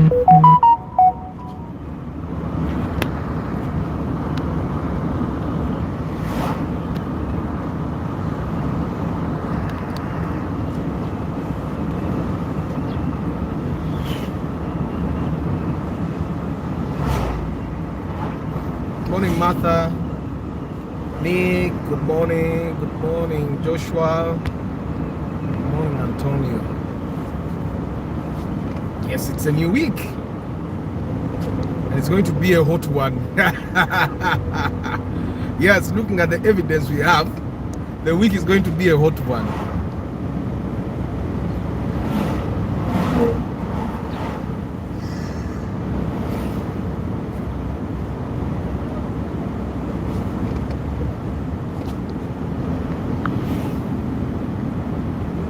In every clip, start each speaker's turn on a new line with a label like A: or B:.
A: Morning, Martha. Nick, good morning. Good morning, Joshua. Good morning, Antonio. Yes, it's a new week. And it's going to be a hot one. Yes, looking at the evidence we have, the week is going to be a hot one.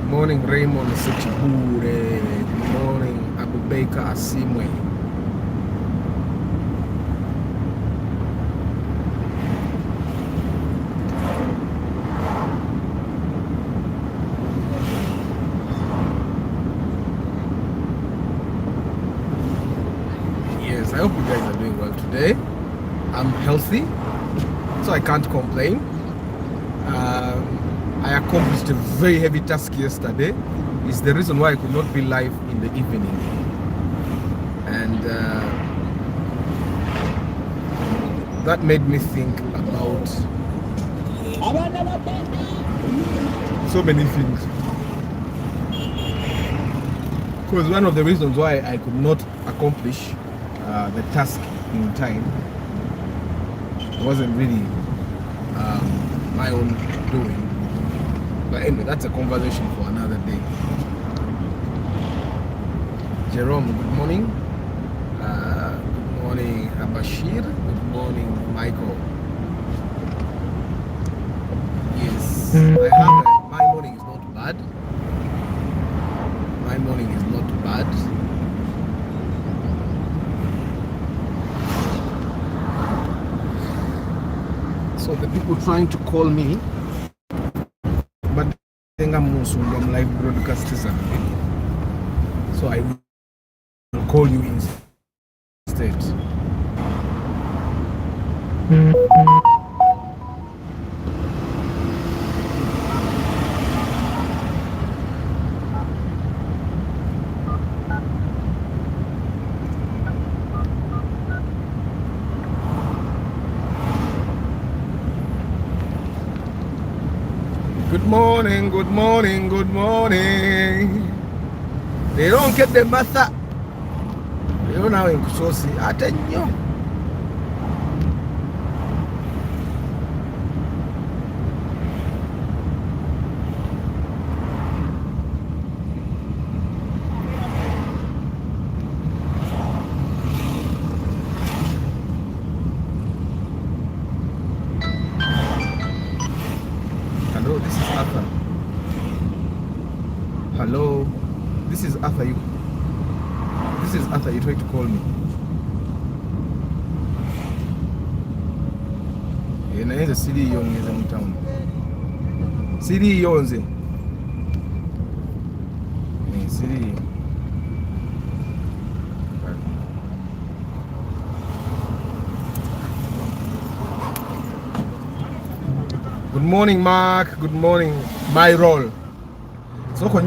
A: Morning, Raymond Sechibure. Good morning, Abu Baker Asimwe. Yes, I hope you guys are doing well today. I'm healthy, so I can't complain. I accomplished a very heavy task yesterday. It's the reason why I could not be live in the evening. And that made me think about so many things. Because one of the reasons why I could not accomplish the task in time wasn't really my own doing. But anyway, that's a conversation for another day. Jerome, good morning. Good morning, Abashir. Good morning, Michael. Yes, I have my morning is not bad. My morning is not bad. So the people trying to call me, but I think I'm live broadcasters, so I will call you instead. Good morning, good morning, good morning. They don't get the matter. They don't know in Kusosi. Attention. Hello, this is Arthur. Hello, this is Arthur. This is Arthur. You tried to call me. And I the city young is in town. City young. City. Good morning, Mark. Good morning. My role. So why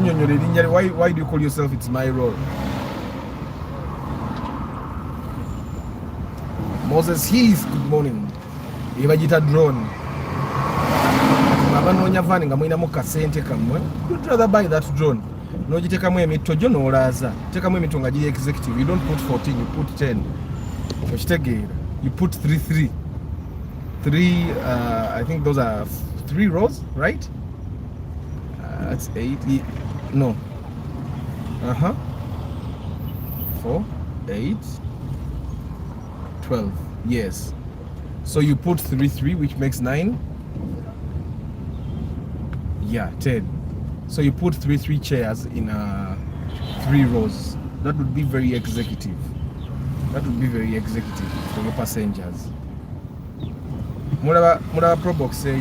A: do you call yourself it's my role? Moses Heath, good morning. Ibajita drone. You'd rather buy that drone. No, you take a mito no raza. Take a mito ngaji executive. You don't put 14, you put 10. You put 3. I think those are 3 rows, right? That's 8. No. 4, 8, 12. Yes. So you put 3, which makes 9. Yeah, 10. So you put 3 chairs in 3 rows. That would be very executive. That would be very executive for your passengers. Muraba Probox say,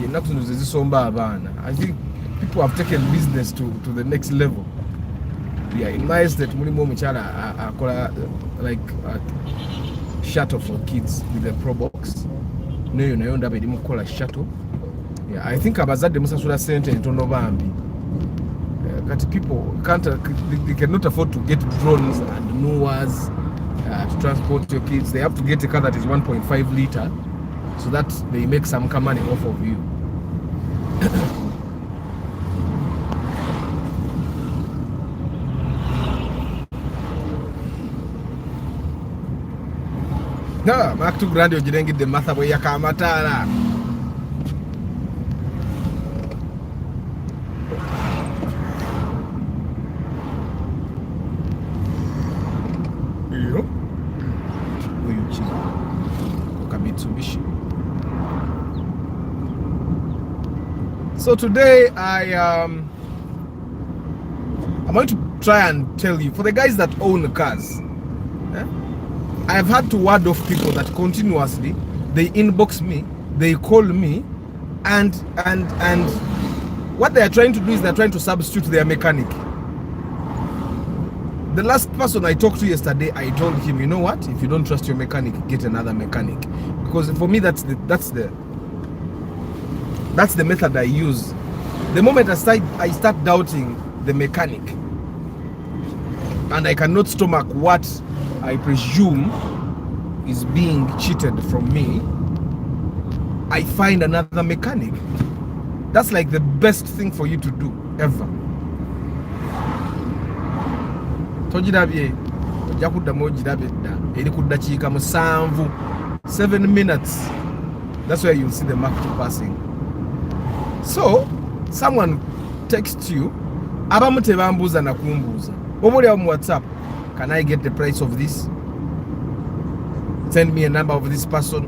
A: I think people have taken business to the next level. Yeah, in my estate, mulimu omukyala akola like shuttle for kids with the pro box. Neyo nayo ndaba erimu kukola shuttle. Yeah, I think abazadde musasula sente entono bambi. Kati people can't, they cannot afford to get drones and mowers to transport your kids. They have to get a car that is 1.5 liter so that they make some money off of you. No, Mark too grand you didn't get the math away yakamatara. So today I'm going to try and tell you, for the guys that own cars, I've had to ward off people that continuously they inbox me, they call me, and what they are trying to do is they're trying to substitute their mechanic. The last person I talked to yesterday, I told him, you know what? If you don't trust your mechanic, get another mechanic. Because for me, that's the method I use. The moment I start doubting the mechanic, and I cannot stomach what I presume is being cheated from me, I find another mechanic. That's like the best thing for you to do ever. Tojirabye ojakuda mojirabedda eri kudakiika musanvu 7 minutes. That's where you'll see the mark passing. So someone texts you, abamu tebambuuza na kumbuuza, oba mu WhatsApp, can I get the price of this? Send me a number of this person.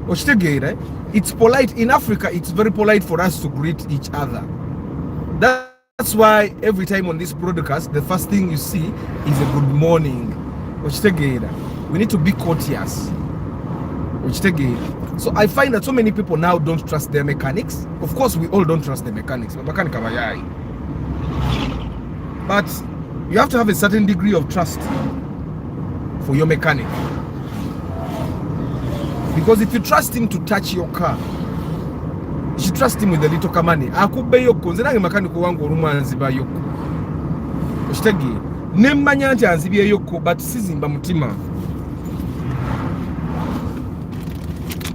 A: Okitegeera, it's polite in Africa. It's very polite for us to greet each other. That's why every time on this broadcast, the first thing you see is a good morning. We need to be courteous. So I find that so many people now don't trust their mechanics. Of course, we all don't trust the mechanics. But you have to have a certain degree of trust for your mechanic. Because if you trust him to touch your car, you should trust him with a little money. Akube yoko, nze nange makaniko wangu olumwa anziba yoko. Okitegeera, ne mmanya nti anzibye yoko, but sizimba mutima.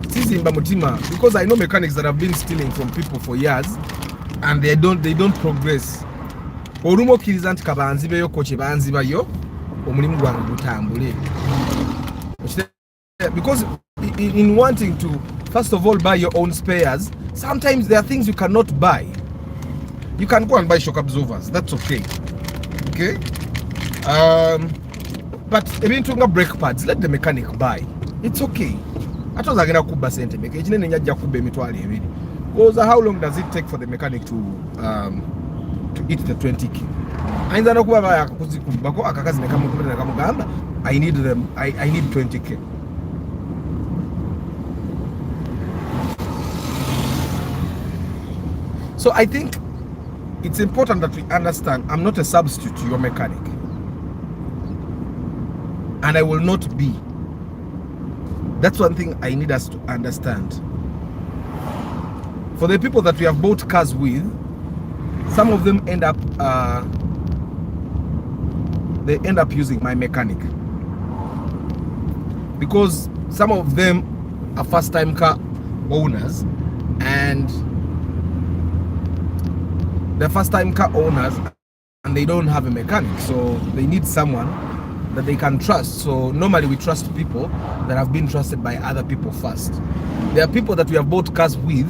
A: Sizimba mutima, because I know mechanics that have been stealing from people for years, and they don't progress. Olumu okkiriza nti kaba anzibe yoko kye banzibayo, omulimu gwange gutambule. Because in wanting to, first of all, buy your own spares, sometimes there are things you cannot buy. You can go and buy shock absorbers. That's okay. Okay? But even to brake pads, let the mechanic buy. It's okay. I thought I was going to buy sente make. Because how long does it take for the mechanic to hit the 20k? I need them. I need 20k. So I think it's important that we understand I'm not a substitute to your mechanic. And I will not be. That's one thing I need us to understand. For the people that we have bought cars with, some of them end up using my mechanic. Because some of them are first-time car owners, and they're first-time car owners and they don't have a mechanic, so they need someone that they can trust. So normally we trust people that have been trusted by other people first. There are people that we have bought cars with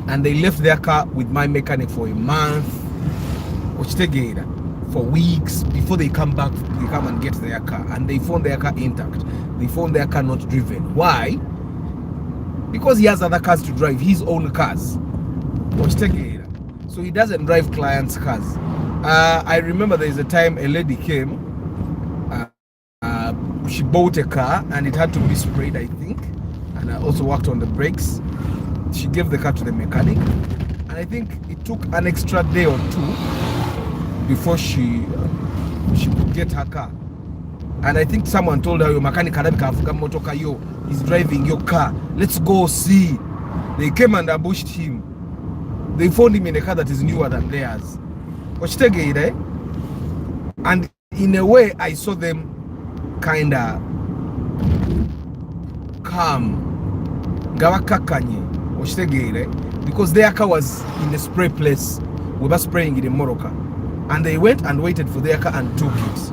A: and they left their car with my mechanic for a month, for weeks, before they come back, they come and get their car, and they found their car intact. They found their car not driven. Why? Because he has other cars to drive, his own cars. So he doesn't drive clients' cars. I remember there is a time a lady came, she bought a car and it had to be sprayed, I think, and I also worked on the brakes. She gave the car to the mechanic, and I think it took an extra day or two before she get her car. And I think someone told her, your mechanic is driving your car. Let's go see. They came and ambushed him. They found him in a car that is newer than theirs. And in a way, I saw them kind of calm. Because their car was in a spray place. We were spraying it in Morocco. And they went and waited for their car and took it.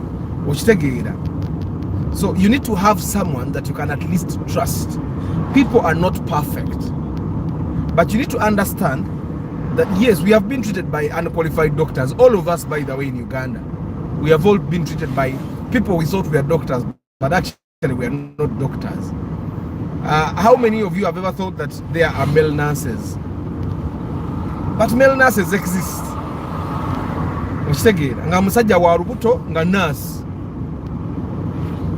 A: So you need to have someone that you can at least trust. People are not perfect. But you need to understand that yes, we have been treated by unqualified doctors. All of us, by the way, in Uganda. We have all been treated by people we thought were doctors, but actually we are not doctors. How many of you have ever thought that there are male nurses? But male nurses exist. I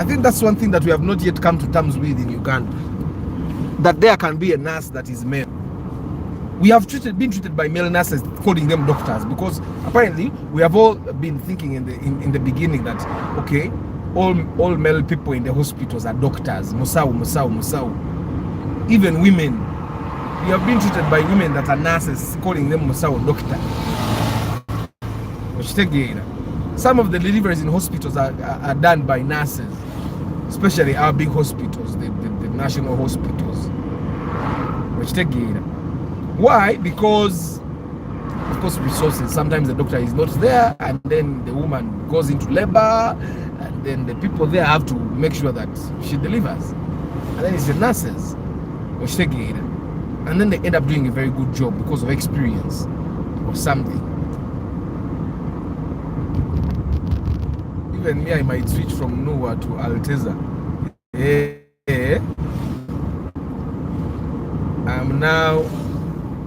A: think that's one thing that we have not yet come to terms with in Uganda. That there can be a nurse that is male. We have been treated by male nurses, calling them doctors, because apparently we have all been thinking in the beginning that okay, all male people in the hospitals are doctors. Musau. Even women, we have been treated by women that are nurses, calling them Musau doctor. Some of the deliveries in hospitals are done by nurses, especially our big hospitals, the national hospitals. Why? Because of course resources. Sometimes the doctor is not there, and then the woman goes into labor, and then the people there have to make sure that she delivers. And then it's the nurses, and then they end up doing a very good job because of experience or something. Even me, I might switch from Noah to Alteza. I'm now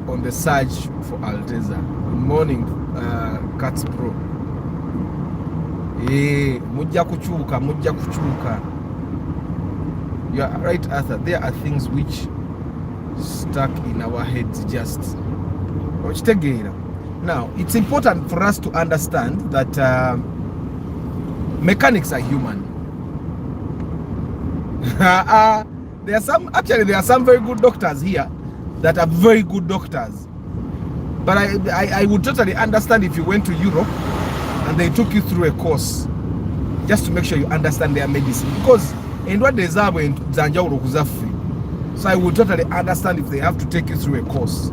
A: on the search for Alteza. Good morning, Cats Pro. Mujja kuchuka. You are right, Arthur. There are things which stuck in our heads just. Now, it's important for us to understand that mechanics are human. There are some very good doctors here that are very good doctors. But I would totally understand if you went to Europe and they took you through a course just to make sure you understand their medicine. Because in what they are in Zanjawro Kuzafi. So I would totally understand if they have to take you through a course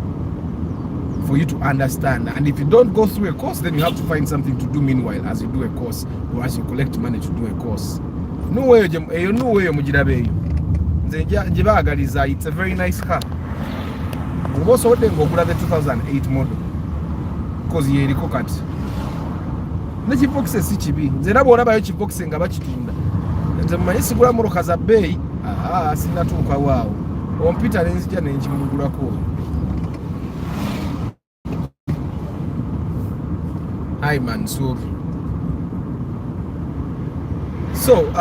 A: for you to understand. And if you don't go through a course, then you have to find something to do meanwhile as you do a course or as you collect money to do a course. No way, it's a very nice car. We also then go the 2008 model because ye rikokat. Ne chibox CCB. Nzera bora bayo chibox nga bachitunda. Nze manyisi gula muro kaza bay. Sina tuka wao. Ompita nenzija nenjimugula ko. Hi Mansour. So,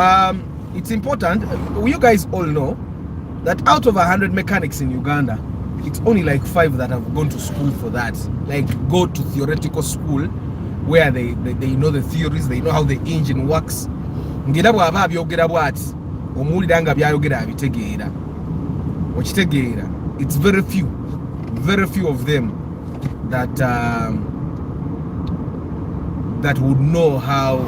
A: it's important. You guys all know that out of 100 mechanics in Uganda, it's only like 5 that have gone to school for that. Like go to theoretical school where they know the theories, they know how the engine works. It's very few of them that would know how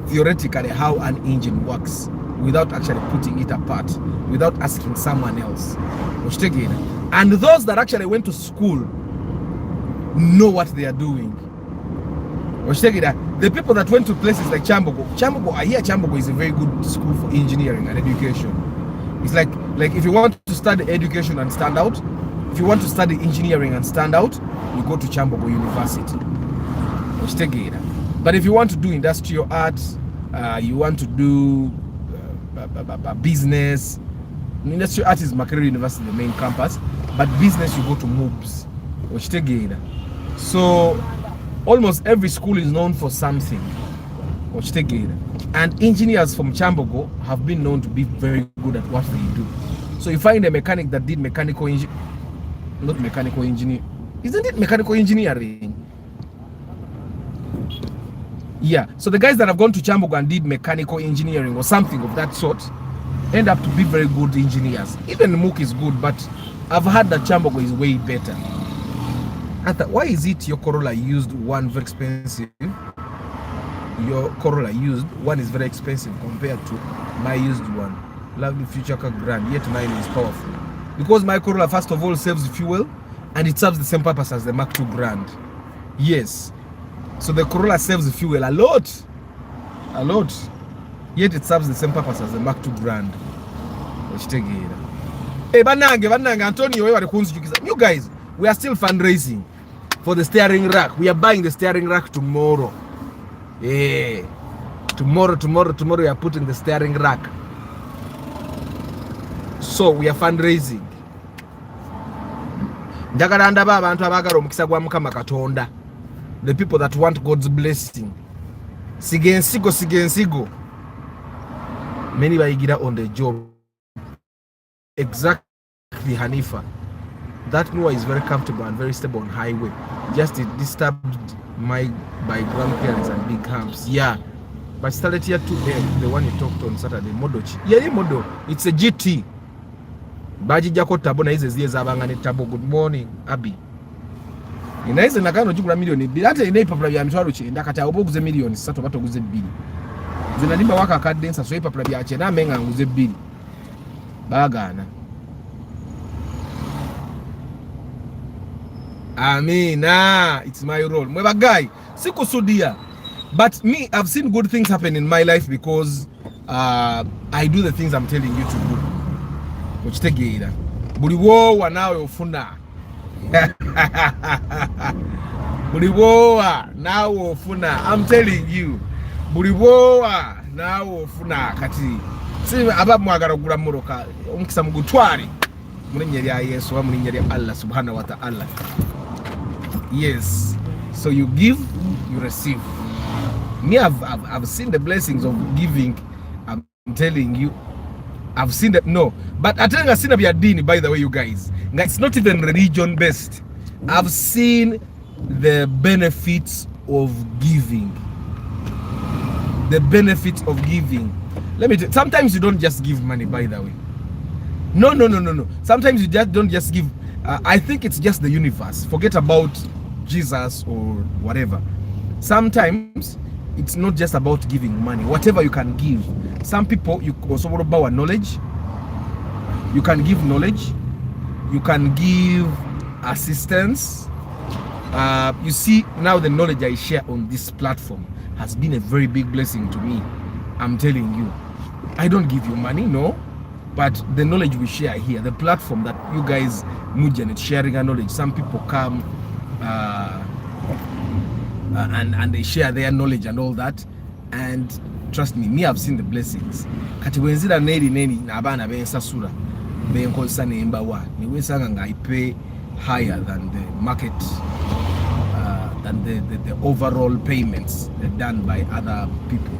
A: theoretically how an engine works without actually putting it apart, without asking someone else. And those that actually went to school know what they are doing. The people that went to places like Chambogo, I hear Chambogo is a very good school for engineering and education. It's like if you want to study education and stand out, if you want to study engineering and stand out, you go to Chambogo University. But if you want to do industrial arts, you want to do business, industrial arts is Makerere University, the main campus, but business you go to MOOBS. So almost every school is known for something. And engineers from Chambogo have been known to be very good at what they do. So you find a mechanic that did mechanical engineering, not mechanical engineering. Isn't it mechanical engineering? Yeah, so the guys that have gone to Chambogo and did mechanical engineering or something of that sort end up to be very good engineers. Even Mook is good, but I've heard that Chambogo is way better. I thought, why is it your Corolla used one very expensive? Your Corolla used one is very expensive compared to my used one. Lovely future car grand, yet mine is powerful. Because my Corolla, first of all, saves fuel and it serves the same purpose as the Mark II Grand. Yes. So the Corolla saves fuel a lot. Yet it serves the same purpose as the Mark II Grand. Hey, Bananga, Antonio, you guys, we are still fundraising for the steering rack. We are buying the steering rack tomorrow. Yeah. Tomorrow we are putting the steering rack. So we are fundraising. The people that want God's blessing. Sigensigo. Many bayigira on the job. Exactly, Hanifa. That Noah is very comfortable and very stable on highway. Just it disturbed by grandparents and big humps. Yeah. But started here today, the one you talked on Saturday, Modochi. Yeah, Modo. It's a GT. Baji jako tabo na hizi ziye zabanga ni tabo. Good morning, Abby. Inaize nakano jukula milioni. Bilate inaipa ya mtuwaru chi. Ndakata uboguze milioni. Sato bato guze bili. Zinadimba waka kadensa. So ipa ya che na menga guze bili. Bagana. Amina. It's my role. Mweba guy. Siku sudia. But me, I've seen good things happen in my life because I do the things I'm telling you to do. Which take it. Buliwowa nawe ofuna. Buliwowa nawe ofuna. I'm telling you. Buliwowa nawe ofuna kati. Si aba mwagara kugura muroka omukisa mugutwari. Mulinya ya Yesu wa mulinya ya Allah subhanahu wa ta'ala. Yes. So you give, you receive. Me, I've seen the blessings of giving. I'm telling you, I've seen that. No, but I think I've seen a dini, by the way, you guys. It's not even religion based. I've seen the benefits of giving. The benefits of giving. Let me tell you, sometimes you don't just give money, by the way. No. Sometimes you don't just give. I think it's just the universe. Forget about Jesus or whatever. Sometimes it's not just about giving money. Whatever you can give. Some people, you also want about knowledge. You can give knowledge. You can give assistance. You see, now the knowledge I share on this platform has been a very big blessing to me. I'm telling you. I don't give you money, no. But the knowledge we share here, the platform that you guys, Mujanet, sharing our knowledge. Some people come and they share their knowledge and all that, and trust me, I've seen the blessings. Kati wenzira neni na abana bensasura benkozesa nemba wa niwesanga ngaipe higher than the market, than the overall payments done by other people.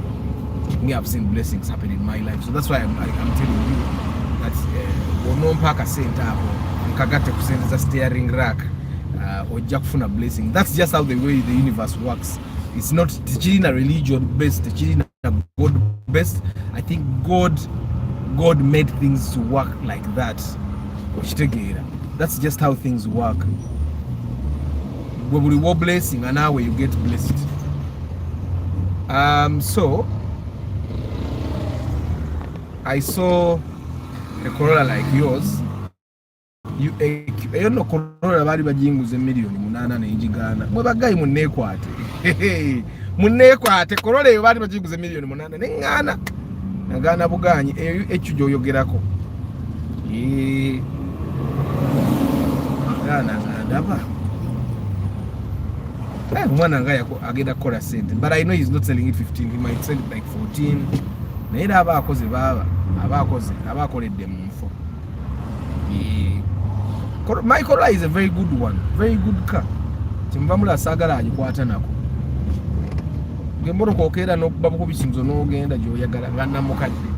A: Me, I've seen blessings happen in my life, so that's why I'm telling you that wonompaka center mkagate kusendeza steering rack or jakfuna blessing. That's just how the way the universe works. It's not teaching a religion based, teaching a God based. I think God made things to work like that. That's just how things work. When we were blessing and now you get blessed. So I saw a Corolla like yours. You know Corolla bali bajinguze milioni 8 na Uganda. Mwe bagayi munekwate. Munekwate Corolla bali bajinguze milioni 8 nengana. Ngana buganyi echujo yogerako. Ngana ndaba. Mwana ngaya agenda kola sente. But I know he's not selling it 15. He might sell it like 14. Naira abakoze baba. Abakoledde mu mfo. My Corolla is a very good one. Very good car. Timvamula sagala ajikwata nako. Ngemboro kokera no babuko bisinzo no genda jo yagala ngana mukadde.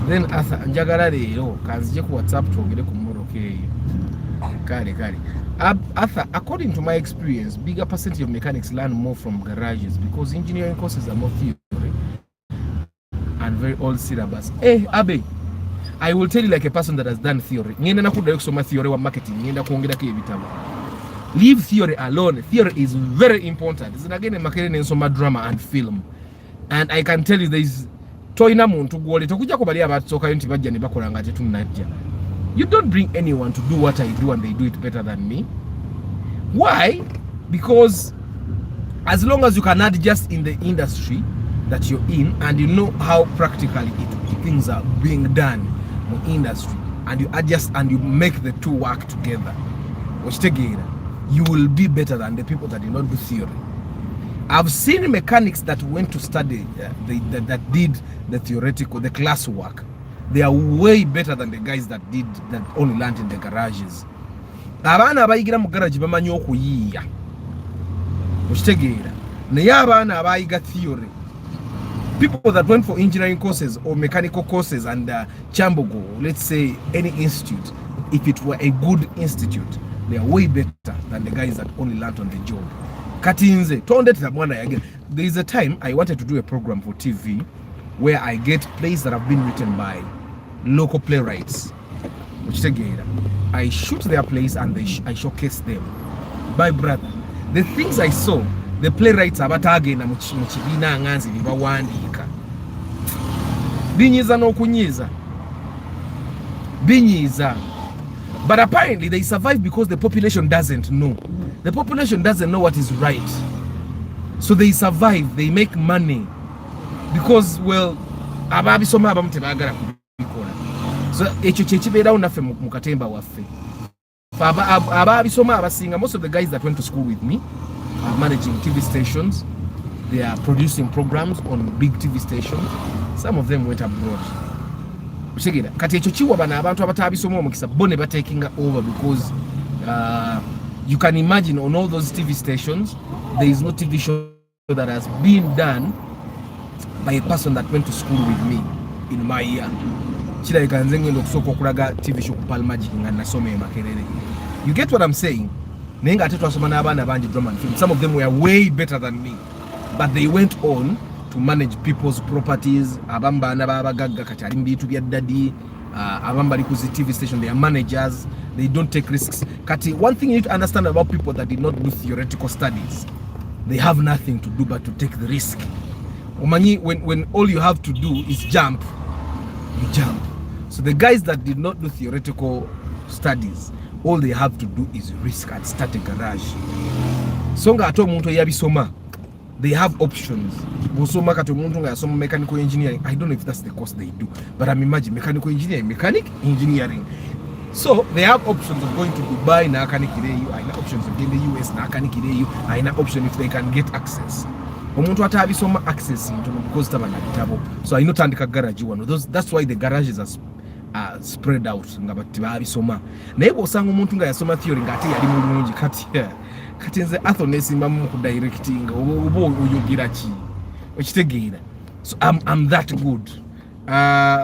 A: Then asa njagala leero kanzije ku WhatsApp togere ku moroke. Kale. Arthur, according to my experience, bigger percentage of mechanics learn more from garages because engineering courses are more theory and very old syllabus. Hey, Abe, I will tell you like a person that has done theory. Ngenda nakuda kusoma theory wa marketing, ngenda kuongera ke ebitabo. Leave theory alone. Theory is very important. It's again marketing and some drama and film. And I can tell you there is toina muntu gwole tokuja kubali abatsoka yonti bajja ne bakola ngate tunajja. You don't bring anyone to do what I do and they do it better than me. Why? Because as long as you can adjust in the industry that you're in and you know how practically things are being done in industry and you adjust and you make the two work together, you will be better than the people that did not do theory. I've seen mechanics that went to study, that did the theoretical, the class work. They are way better than the guys that only learned in the garages. Abana abayigira mu garage bamanyi okuyiiya. Okitegeera. Naye abaana abayiga theory. People that went for engineering courses or mechanical courses and Chambogo, let's say any institute, if it were a good institute, they are way better than the guys that only learned on the job. Katinze, there is a time I wanted to do a program for TV where I get plays that have been written by local playwrights. I shoot their plays and I showcase them. My brother, the things I saw, the playwrights abatage na muchibina anganzi bibawandika. Binyiza no kunyiza. Binyiza. But apparently they survive because the population doesn't know. The population doesn't know what is right. So they survive, they make money. Because, well, ababi soma abamute bagala kubikola. So echo chechibera unafe mukatemba waffe. Ababi soma abasinga, most of the guys that went to school with me are managing TV stations. They are producing programs on big TV stations. Some of them went abroad. Kati echo chiwa bana abantu abatabi soma omukisa bone ba taking over because you can imagine on all those TV stations there is no TV show that has been done by a person that went to school with me in my year. Chila ikanzenge ndo kusoko kulaga TV show kupal magic nga nasome makelele. You get what I'm saying? Nenga atetu asoma na abana banji drama and film. Some of them were way better than me. But they went on to manage people's properties. Abamba na baba gaga kacharimbi to bya daddy. Abamba likuzi TV station, they are managers. They don't take risks. Kati, one thing you need to understand about people that did not do theoretical studies, they have nothing to do but to take the risk. When all you have to do is jump, you jump. So the guys that did not do theoretical studies, all they have to do is risk and start a garage. Songa ato muntu yabisoma, they have options. Bosoma kato muntu nga yasoma mechanical engineering. I don't know if that's the course they do, but I'm imagining mechanical engineering, mechanic engineering. So they have options of going to Dubai na akanikireyo, aina options of going to the US na akanikireyo, aina option if they can get access. Omuntu atabisoma access into because tabana bitabo. So I know tandika garage one. That's why the garages are spread out ngabati babisoma. Naye osanga omuntu nga yasoma theory ngati yali mulungi kati nze Athonesi mamu ku directing obo oyogira ki. Okitegeera. So I'm that good.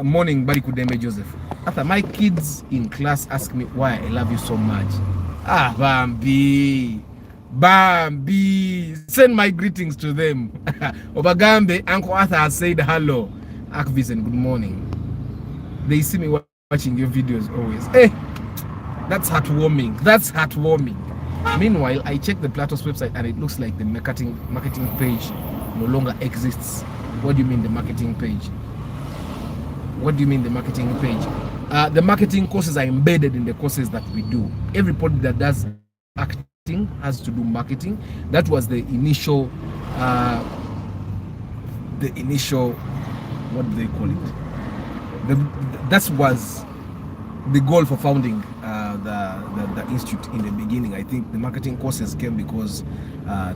A: Morning Bari Kudembe Joseph. After my kids in class ask me why I love you so much. Bambi, send my greetings to them. Obagambe, Uncle Arthur has said hello. Akvisen, good morning. They see me watching your videos always. Hey, that's heartwarming. That's heartwarming. Meanwhile, I checked the Platos website and it looks like the marketing page no longer exists. What do you mean the marketing page? What do you mean the marketing page? The marketing courses are embedded in the courses that we do. Everybody that does acting has to do marketing. That was the initial what do they call it? That was the goal for founding the institute in the beginning. I think the marketing courses came because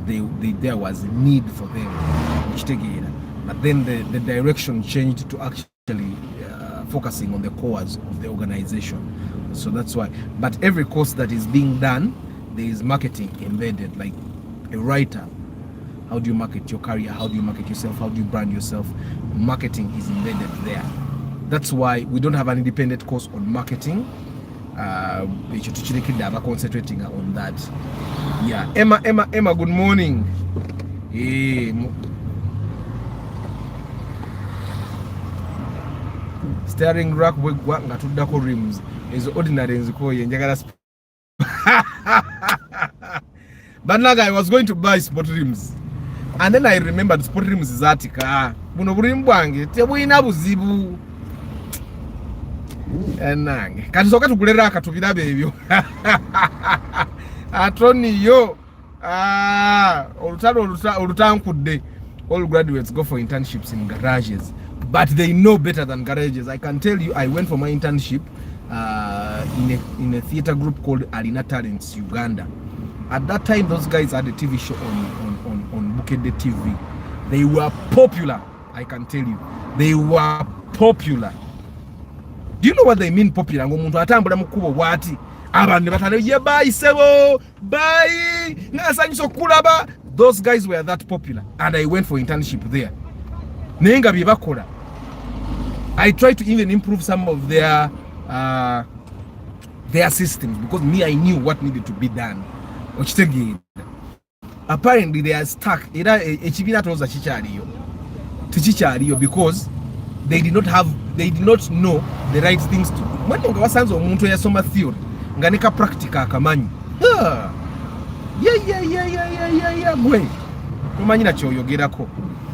A: there was a need for them. But then the direction changed to actually focusing on the cores of the organization. So that's why. But every course that is being done, there is marketing embedded. Like a writer, how do you market your career? How do you market yourself? How do you brand yourself? Marketing is embedded there. That's why we don't have an independent course on marketing. ekyo tukirekedde aba concentrating on that. Yeah, Emma, good morning. Steering rack bwegwa nga tuddako rims ezo ordinary nzikoye njagala but now I was going to buy sport rims and then I remembered sport rims zatika buno bulimu bwange tebulina buzibu enange kati soka tugule raka tubirabe ebyo atoniyo olutankudde. All graduates go for internships in garages, but they know better than garages. I can tell you, I went for my internship in a theater group called Arena Talents Uganda. At that time, those guys had a TV show on Bukede TV. They were popular, I can tell you. They were popular. Do you know what they mean popular? Ngomuntu atambula mukubo wati abantu batale ye bye sebo bye nasanyiso kulaba. Those guys were that popular, and I went for internship there. Nenga bibakola. I tried to even improve some of their systems because me, I knew what needed to be done. Apparently they are stuck. Because they did not know the right things to do. When you go sanzo umuntu yasoma theory, nganika practical kamanyi. Yeah, boy.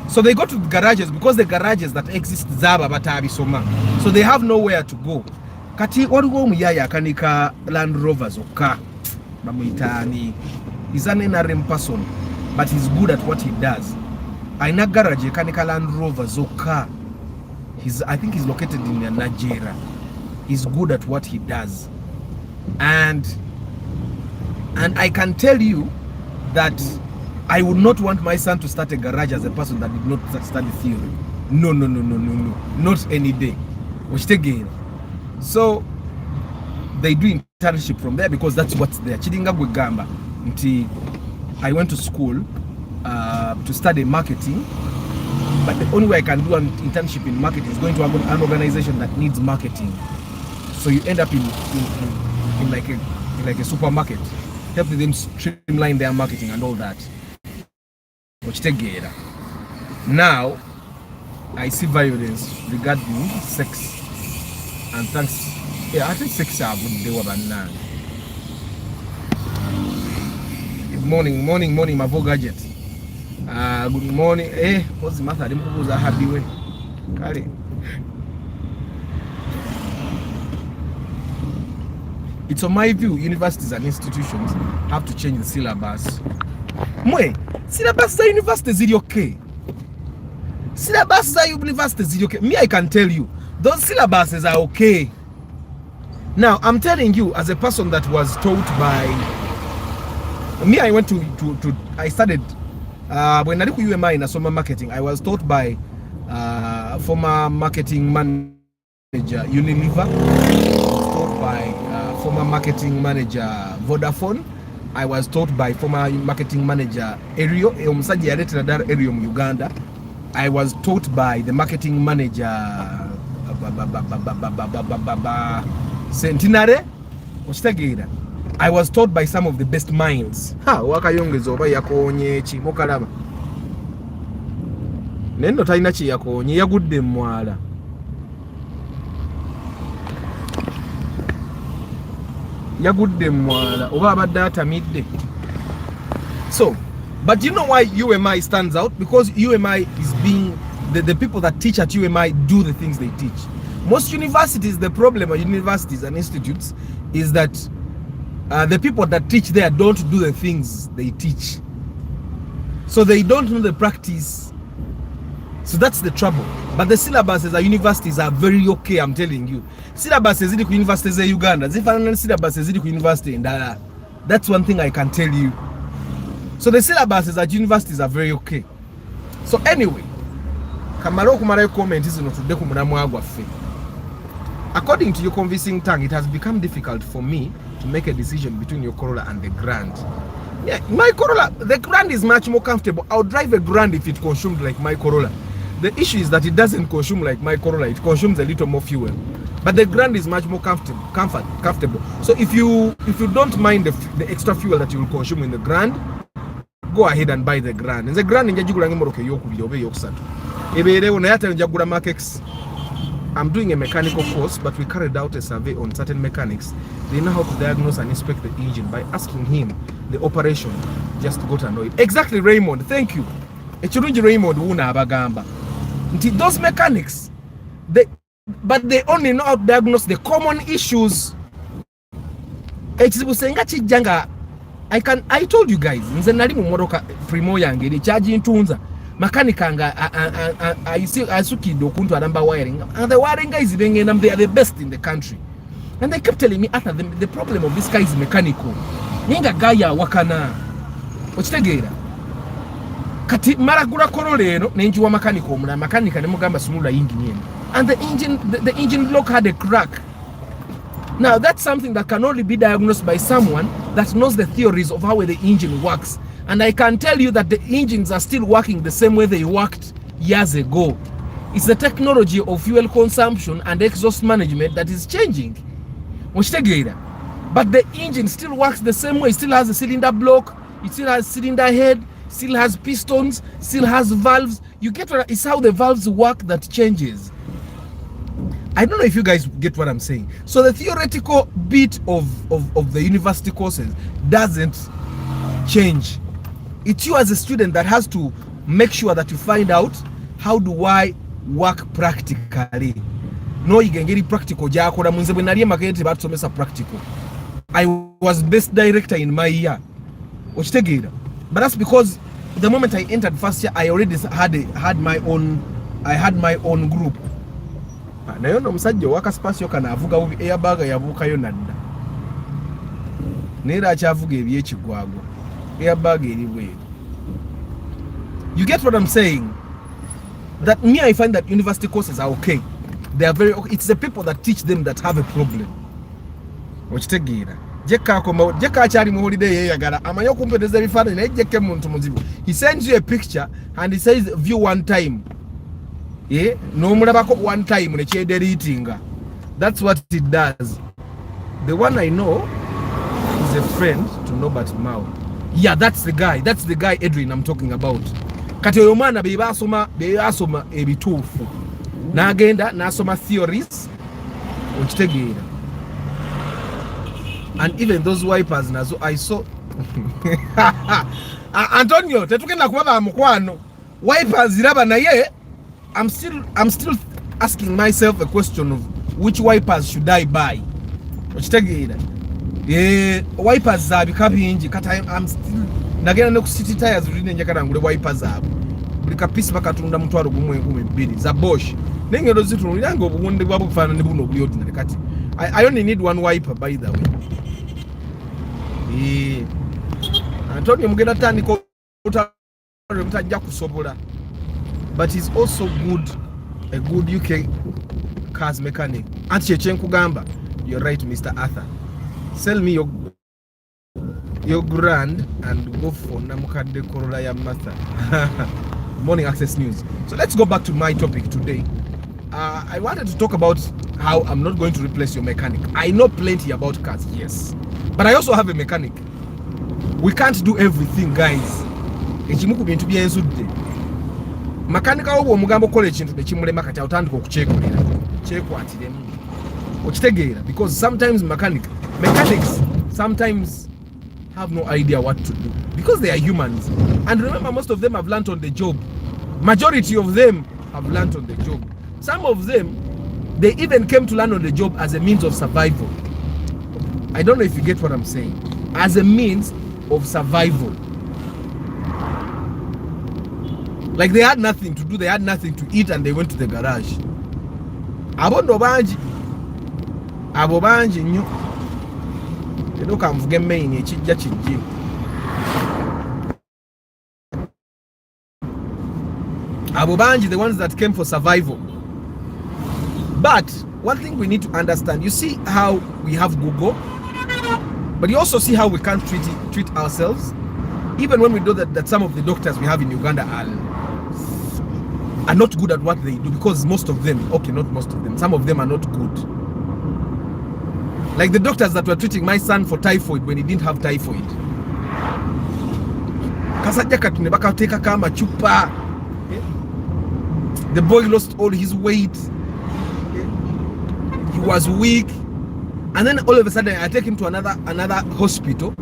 A: So they go to the garages because the garages that exist zaba batabi soma. So they have nowhere to go. Kati waliwo muyaya kanika Land Rovers oka. Bamuitani. He's an NRM person, but he's good at what he does. Aina garage kanika Land Rovers oka. I think he's located in Nigeria. He's good at what he does. And I can tell you that I would not want my son to start a garage as a person that did not study theory. No. Not any day. Again. So they do internship from there because that's what's there. I went to school to study marketing, but the only way I can do an internship in marketing is going to an organization that needs marketing. So you end up in like a supermarket, helping them streamline their marketing and all that. Now I see violence regarding sex, and thanks. Yeah, I think sex are good. They were banana. Good morning, Mavo Gadget. Good morning. What's the matter? Them people are happy way. Kale. It's on my view, universities and institutions have to change the syllabus. Syllabus za universities is okay. Syllabus za universities is okay. Me, I can tell you, those syllabuses are okay. Now, I'm telling you, as a person that was taught by me, I went I studied when I did UMI in Asoma marketing. I was taught by former marketing manager Unilever. I was taught by former marketing manager Vodafone. I was taught by former marketing manager Erio Uganda. I was taught by the marketing manager Centenare. I was taught by some of the best minds. Wakayongezo oba yakonye ki mokalaba. Nendo talina ki yakonye yagudde mwala. Yagudde mwala oba abadde atamidde. So, but you know why UMI stands out? Because UMI is being the people that teach at UMI do the things they teach. Most universities, the problem at universities and institutes is that the people that teach there don't do the things they teach. So they don't know the practice. So that's the trouble. But the syllabuses at universities are very okay, I'm telling you. Syllabuses at universities in Uganda, syllabuses at university in Dara. That's one thing I can tell you. So the syllabuses at universities are very okay. So anyway, Kamaro kumara comment is not today kumuna fe. According to your convincing tongue, it has become difficult for me to make a decision between your Corolla and the Grand. Yeah, my Corolla, the Grand is much more comfortable. I'll drive a Grand if it consumed like my Corolla. The issue is that it doesn't consume like my Corolla. It consumes a little more fuel. but the Grand is much more comfortable. So if you don't mind the extra fuel that you will consume in the Grand, go ahead and buy the Grand. In the Grand njagula ngimoroke yokubiri obe yokusatu. Ebeerewo naye ate njagula Mark X. I'm doing a mechanical course, but we carried out a survey on certain mechanics. They know how to diagnose and inspect the engine by asking him the operation. Just got annoyed. Exactly, Raymond. Thank you. Echirungi Raymond una abagamba. Those mechanics, but they only know how to diagnose the common issues. I told you guys, nze nali mu motoka primo yange eri charging tunza. Makanika asukidde okuntwala mba wiring, and the wiring guys they are the best in the country, and they kept telling me after the problem of this guy is mechanical. Ninga gaya wakana okitegeera kati maragula Corolla eno nenjiwa mechanical omulala makanika ne mugamba simula engine eno, and the engine block had a crack. Now that's something that can only be diagnosed by someone that knows the theories of how the engine works. And I can tell you that the engines are still working the same way they worked years ago. It's the technology of fuel consumption and exhaust management that is changing. But the engine still works the same way. It still has a cylinder block, it still has cylinder head, still has pistons, still has valves. You get what it's how the valves work that changes. I don't know if you guys get what I'm saying. So the theoretical bit of the university courses doesn't change. It's you as a student that has to make sure that you find out how do I work practically. No, you can get it practical. Practical. I was best director in my year. But that's because the moment I entered first year, I already had my own group. Nayo no musajja waka spasio kana avuga ubi airbag yabukayo nadda. Nera achavuga ebyekigwago. Airbag eriwe. You get what I'm saying? That me, I find that university courses are okay. They are very okay. It's the people that teach them that have a problem. Okitegeera. Jeka achali mu holiday yagala amanyo kumpedeza bifaananyi naye jeke muntu muzibu. He sends you a picture and he says view one time. Yeah, no mulabako one time ne kye deleting. That's what it does. The one I know is a friend to Norbert Mao. Yeah, that's the guy Edwin I'm talking about. Kati oyo mwana be basoma ebituufu. Nagenda nasoma theories okitegeera. And even those wipers nazo I saw Antonio tetugenda kubaba mukwano wipers ziraba naye. I'm still asking myself a question of which wipers should I buy. Wipers zabika bingi kata I'm still nagenda ne ku city tires uline njagala ngule wipers abo. Buli kapisi bakatunda mutwalo gumwe 2 za Bosch. Nengero zitunulanga obuwonde bwabo bufana ne buno obuli ordinary kati. I only need one wiper by the way. Antonio mugenda tandika mutajja kusobola. But he's also a good UK cars mechanic. Anti Chenkugamba, you're right, Mr. Arthur. Sell me your Grand and go for Namukade Corolla Yamata. Morning Access News. So let's go back to my topic today. I wanted to talk about how I'm not going to replace your mechanic. I know plenty about cars, yes, but I also have a mechanic. We can't do everything, guys. Makanika obo omugambo kola ekintu nekimulema kati awutandika okukyegulira kyekwatiremu okitegeera because sometimes mechanics sometimes have no idea what to do because they are humans, and remember most of them have learned on the job. Majority of them have learned on the job. Some of them they even came to learn on the job as a means of survival. I don't know if you get what I'm saying. As a means of survival. Like they had nothing to do, they had nothing to eat, and they went to the garage. Abo banji nnyo. Eno kamvuge main ekijja kijje. Abo banji, the ones that came for survival. But one thing we need to understand, you see how we have Google, but you also see how we can't treat ourselves. Even when we know that some of the doctors we have in Uganda are not good at what they do, because most of them, okay, not most of them, some of them are not good. Like the doctors that were treating my son for typhoid when he didn't have typhoid. The boy lost all his weight. He was weak. And then all of a sudden I take him to another hospital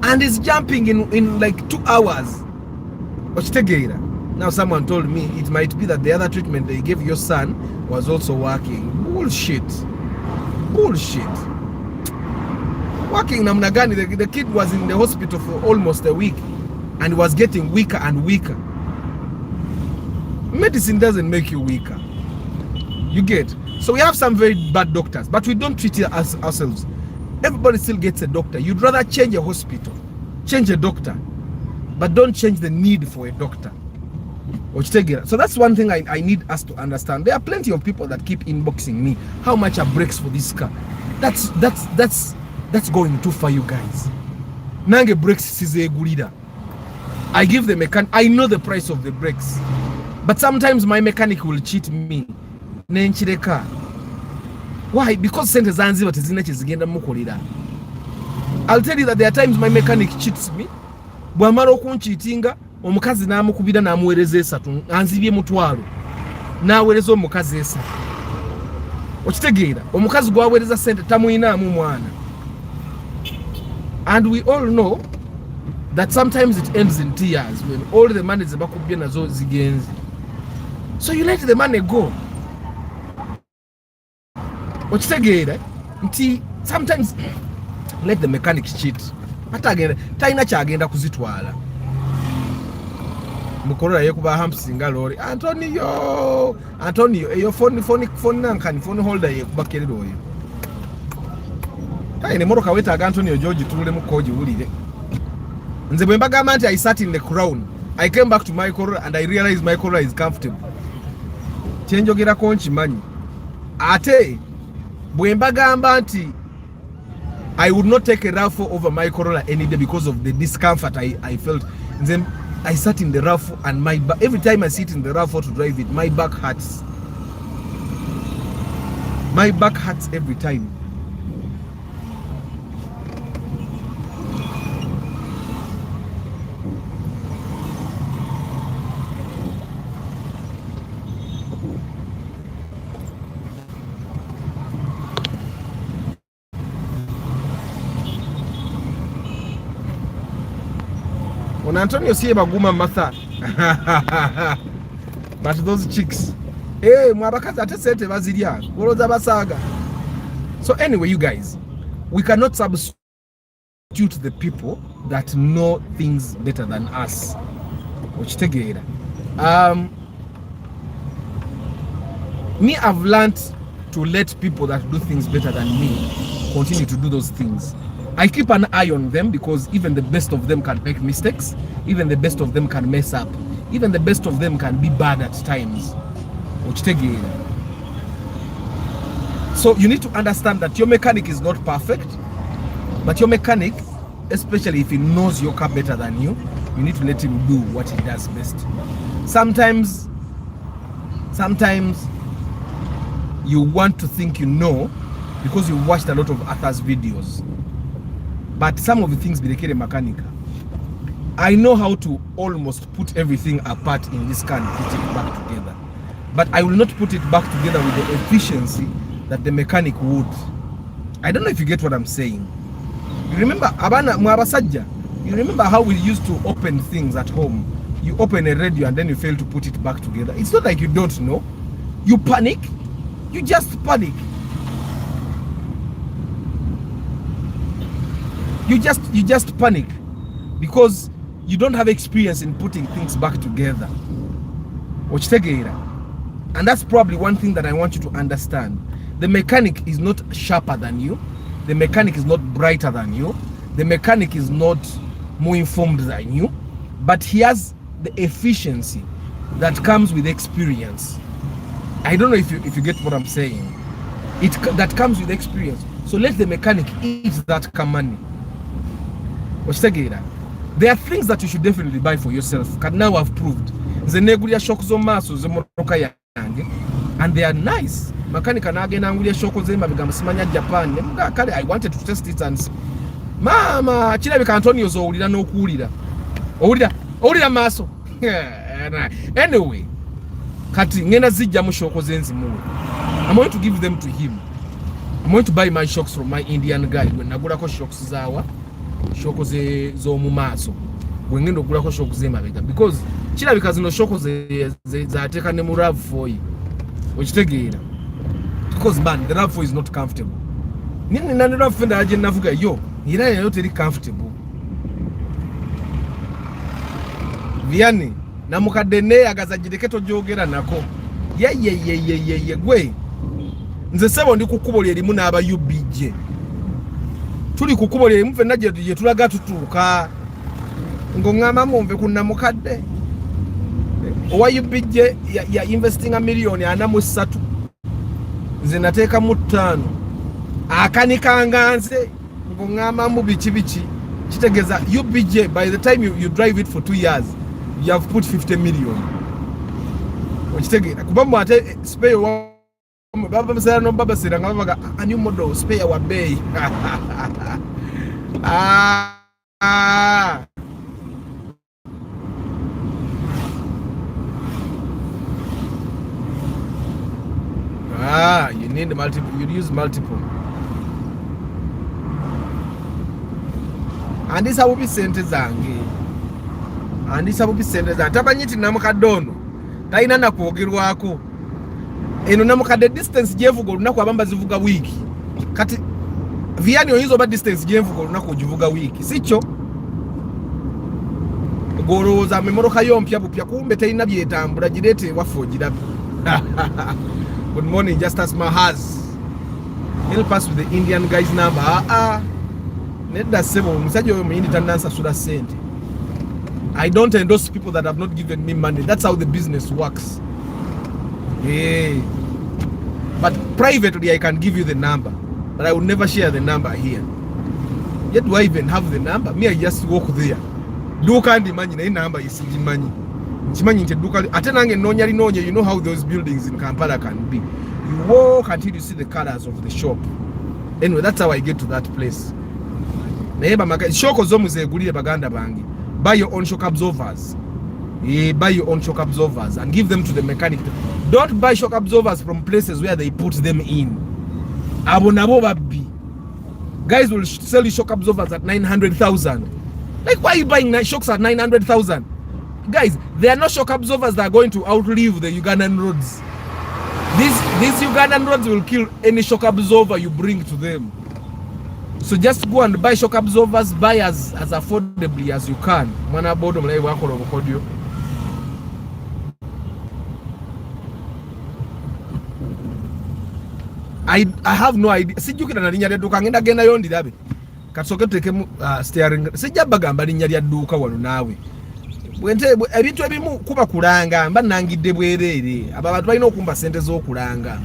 A: and he's jumping in like 2 hours. Now someone told me it might be that the other treatment they gave your son was also working. Bullshit. Working namna gani? The kid was in the hospital for almost a week and was getting weaker and weaker. Medicine doesn't make you weaker. You get? So we have some very bad doctors, but we don't treat it as ourselves. Everybody still gets a doctor. You'd rather change a hospital, change a doctor, but don't change the need for a doctor. So that's one thing I need us to understand. There are plenty of people that keep inboxing me. How much are brakes for this car? That's going too far, you guys. Nange brakes is a gulida. I give the mechanic. I know the price of the brakes, but sometimes my mechanic will cheat me. Why? Because sente zanziba tezina kizigenda mukolera. I'll tell you that there are times my mechanic cheats me. Bwamala okunchitinga omukazi namukubira namuwereza esatu anzibye mutwalo nawereza omukazi esatu. Okitegeera omukazi gwawereza sente tamuyinaamu mwana. And we all know that sometimes it ends in tears when all the money zebakubye nazo zigenzi. So you let the money go. Okitegeera nti sometimes let the mechanics cheat. Atagenda taina kyagenda kuzitwala. Mukorola yekuba hamsinga lori. Antonio eyo phone nankani phone holder yekuba kerero oyo. Taine moroka wetaaga Antonio George tule mukoji wulire. Nze bwe mbagamba nti I sat in the crown. I came back to my Corolla and I realized my Corolla is comfortable. Kyenjogera ko nkimanyi. Ate bwe mbagamba nti I would not take a RAV4 over my Corolla any day because of the discomfort I felt. And then I sat in the RAV4 and my back, every time I sit in the RAV4 to drive it, my back hurts. My back hurts every time. Antonio siye baguma matha. But those chicks, mwabakazi ate sente bazirya goloza basaga. So anyway, you guys, we cannot substitute the people that know things better than us. Me, I've learned to let people that do things better than me continue to do those things. I keep an eye on them because even the best of them can make mistakes. Even the best of them can mess up. Even the best of them can be bad at times. So you need to understand that your mechanic is not perfect, but your mechanic, especially if he knows your car better than you need to let him do what he does best. Sometimes you want to think you know because you watched a lot of others' videos. But some of the things Bilekere Mechanical, I know how to almost put everything apart in this car and put it back together. But I will not put it back together with the efficiency that the mechanic would. I don't know if you get what I'm saying. You remember Abana Mwabasajja? You remember how we used to open things at home? You open a radio and then you fail to put it back together. It's not like you don't know. You panic. You just panic. You just panic because you don't have experience in putting things back together. And that's probably one thing that I want you to understand. The mechanic is not sharper than you. The mechanic is not brighter than you. The mechanic is not more informed than you. But he has the efficiency that comes with experience. I don't know if you get what I'm saying. That comes with experience. So let the mechanic eat that money. There are things that you should definitely buy for yourself. Now I've proved. The negulia shock zo maso ze moroka yange. and they are nice. Makanika nagenda angulya shoko zema bigamba simanya Japan. Mga kale I wanted to test it and mama kirabika Antonio zowulira n'okuwulira. Owulira maaso. Anyway, kati ngenda zijja mu shoko zenzimuwe. I'm going to give them to him. I'm going to buy my shocks from my Indian guy. When nagulako shocks zawa, shoko z'omu maaso. When ngenda ogulako shocks z'emabega because kirabika zino shoko zateeka ne mu RAV4. Okitegeera. Because man, the RAV4 is not comfortable. Nini na RAV4 ndaje navuga yo, era yayo teri comfortable. Vianney na mukadde ne agazajireketo jogera nako. Ye gwe. Nze sebo ndi kukubolya erimu n'aba UBJ. Tuli kukubolya erimu fenna gye tulaga tutuuka. Ngongama mumve kunna mukadde. Owa UBJ ya investing $1 million $43. Nze nateeka mu 5. Akanika nze ngongama mu bichi. Kitegeza UBJ by the time you drive it for 2 years you have put 50 million. Okitegera kuba mwate spare wa baba msera no baba sira ngavaga a new model spare wa bay. You need multiple, you use multiple. And this will be sente zange. And this will be sente zange. Tabanyiti namukadono. Taina na kwogerwako. Eno namukade distance jevugo lunaku abamba zivuga wiki. Kati Vianney oyinza oba distance jevugo lunaku jivuga wiki. Sicho. Goroza memoroka yompya bupya kumbe taina byetambula girete wafogira. Good morning, just as Mahaz. He'll pass with the Indian guy's number. Nedda sebo musajja oyo muyindi tandansa sura sente. I don't endorse people that have not given me money. That's how the business works. Yeah. But privately I can give you the number, but I will never share the number here. Yet do I even have the number? Me, I just walk there. Duka ndi manyi na number isiji manyi. Chimanyi nche duka ate nange nonya, you know how those buildings in Kampala can be. You walk until you see the colors of the shop. Anyway, that's how I get to that place. Neba maka shoko zo muzegulire baganda bangi. Buy your own shock absorbers. Buy your own shock absorbers and give them to the mechanic. Don't buy shock absorbers from places where they put them in. Abonabo babi. Guys will sell you shock absorbers at 900,000. Like, why are you buying shocks at 900,000? Guys, there are no shock absorbers that are going to outlive the Ugandan roads. These Ugandan roads will kill any shock absorber you bring to them. So just go and buy shock absorbers, buy as affordably as you can. Mwana bodo mlai wako robokodio. I have no idea. Sijukira na linya duka ngenda genda yondi dabe. Katsoke teke steering. Sijabagamba linya lya duka wano nawe. Bwente ebintu ebimu kuba kulanga mba nangidde bwerere. Aba bantu balina okumba sente zo kulanga.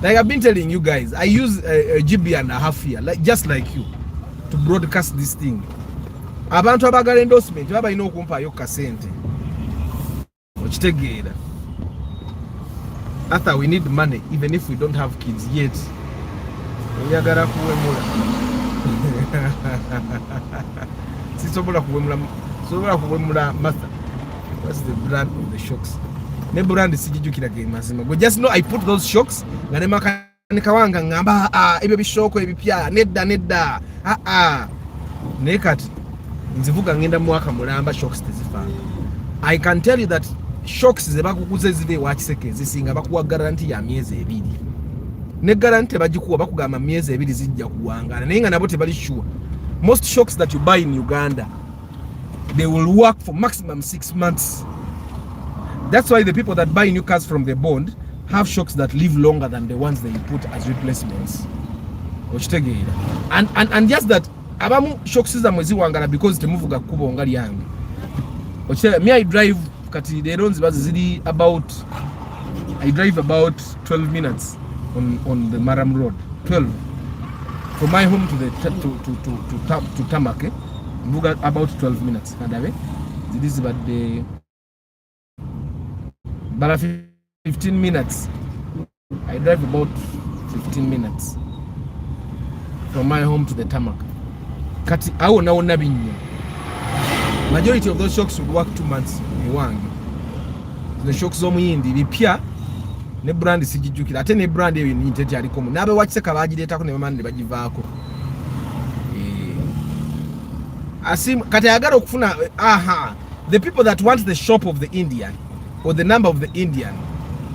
A: Like I've been telling you guys, I use a GB and a half here, just like you, to broadcast this thing. Abantu abagala endorsement baba ino okumpa yo kasente. Okitegeera. After we need money, even if we don't have kids yet. Oyagala kuwemula. Sisobola kuwemula master. What's the brand of the shocks? Ne brand sijijukira game mazima. But just know I put those shocks nga ne makanika wanga ngamba ebyo bishoko ebipya nedda nekati nzivuga ngenda mwaka mulamba shocks tezifanga. I can tell you that shocks ze bakukuze zibe wakiseke zisinga bakuwa guarantee ya miezi 2. Ne guarantee bagikuwa bakugamba miezi 2 zijja kuwangana naye nga nabo tebali sure. Most shocks that you buy in Uganda, they will work for maximum 6 months. That's why the people that buy new cars from the bond have shocks that live longer than the ones they put as replacements. And just that abamu shocks za mwezi wangala because temuvuga kubo ngali yangu. Me I drive kati the roads bazidi about I drive about 12 minutes on the Maram road. 12 from my home to the to Tamake. Mvuga about 12 minutes. Nadawe. This is about the 15 minutes I drive about 15 minutes from my home to the tarmac. Kati awo nawo nabinyo. Majority of those shocks would work 2 months iwange. The shocks z'omuyindi bipya ne brand sijijukira ate ne brand eyo ni ntete aliko mu nabe wakise kabagireetako ne bamani bagivaako. Asim kati agala okufuna the people that want the shop of the Indian or the number of the Indian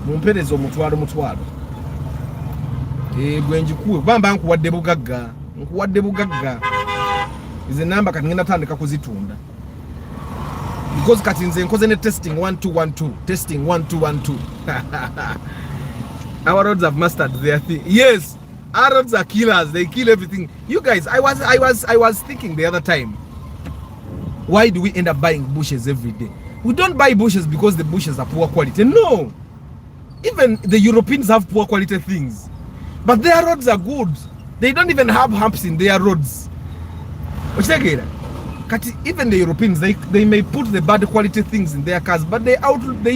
A: mumpereza omutwalo gwenjikuwe bamba nkuwadde bugagga is a number kati ngenda tandika kuzitunda because kati nze nkoze ne testing 1212 testing 1212 our roads have mastered their thing. Yes, our roads are killers, they kill everything. You guys, I was thinking the other time, why do we end up buying bushes every day? We don't buy bushes because the bushes are poor quality. No, even the Europeans have poor quality things, but their roads are good. They don't even have humps in their roads. Even the Europeans, they may put the bad quality things in their cars, but they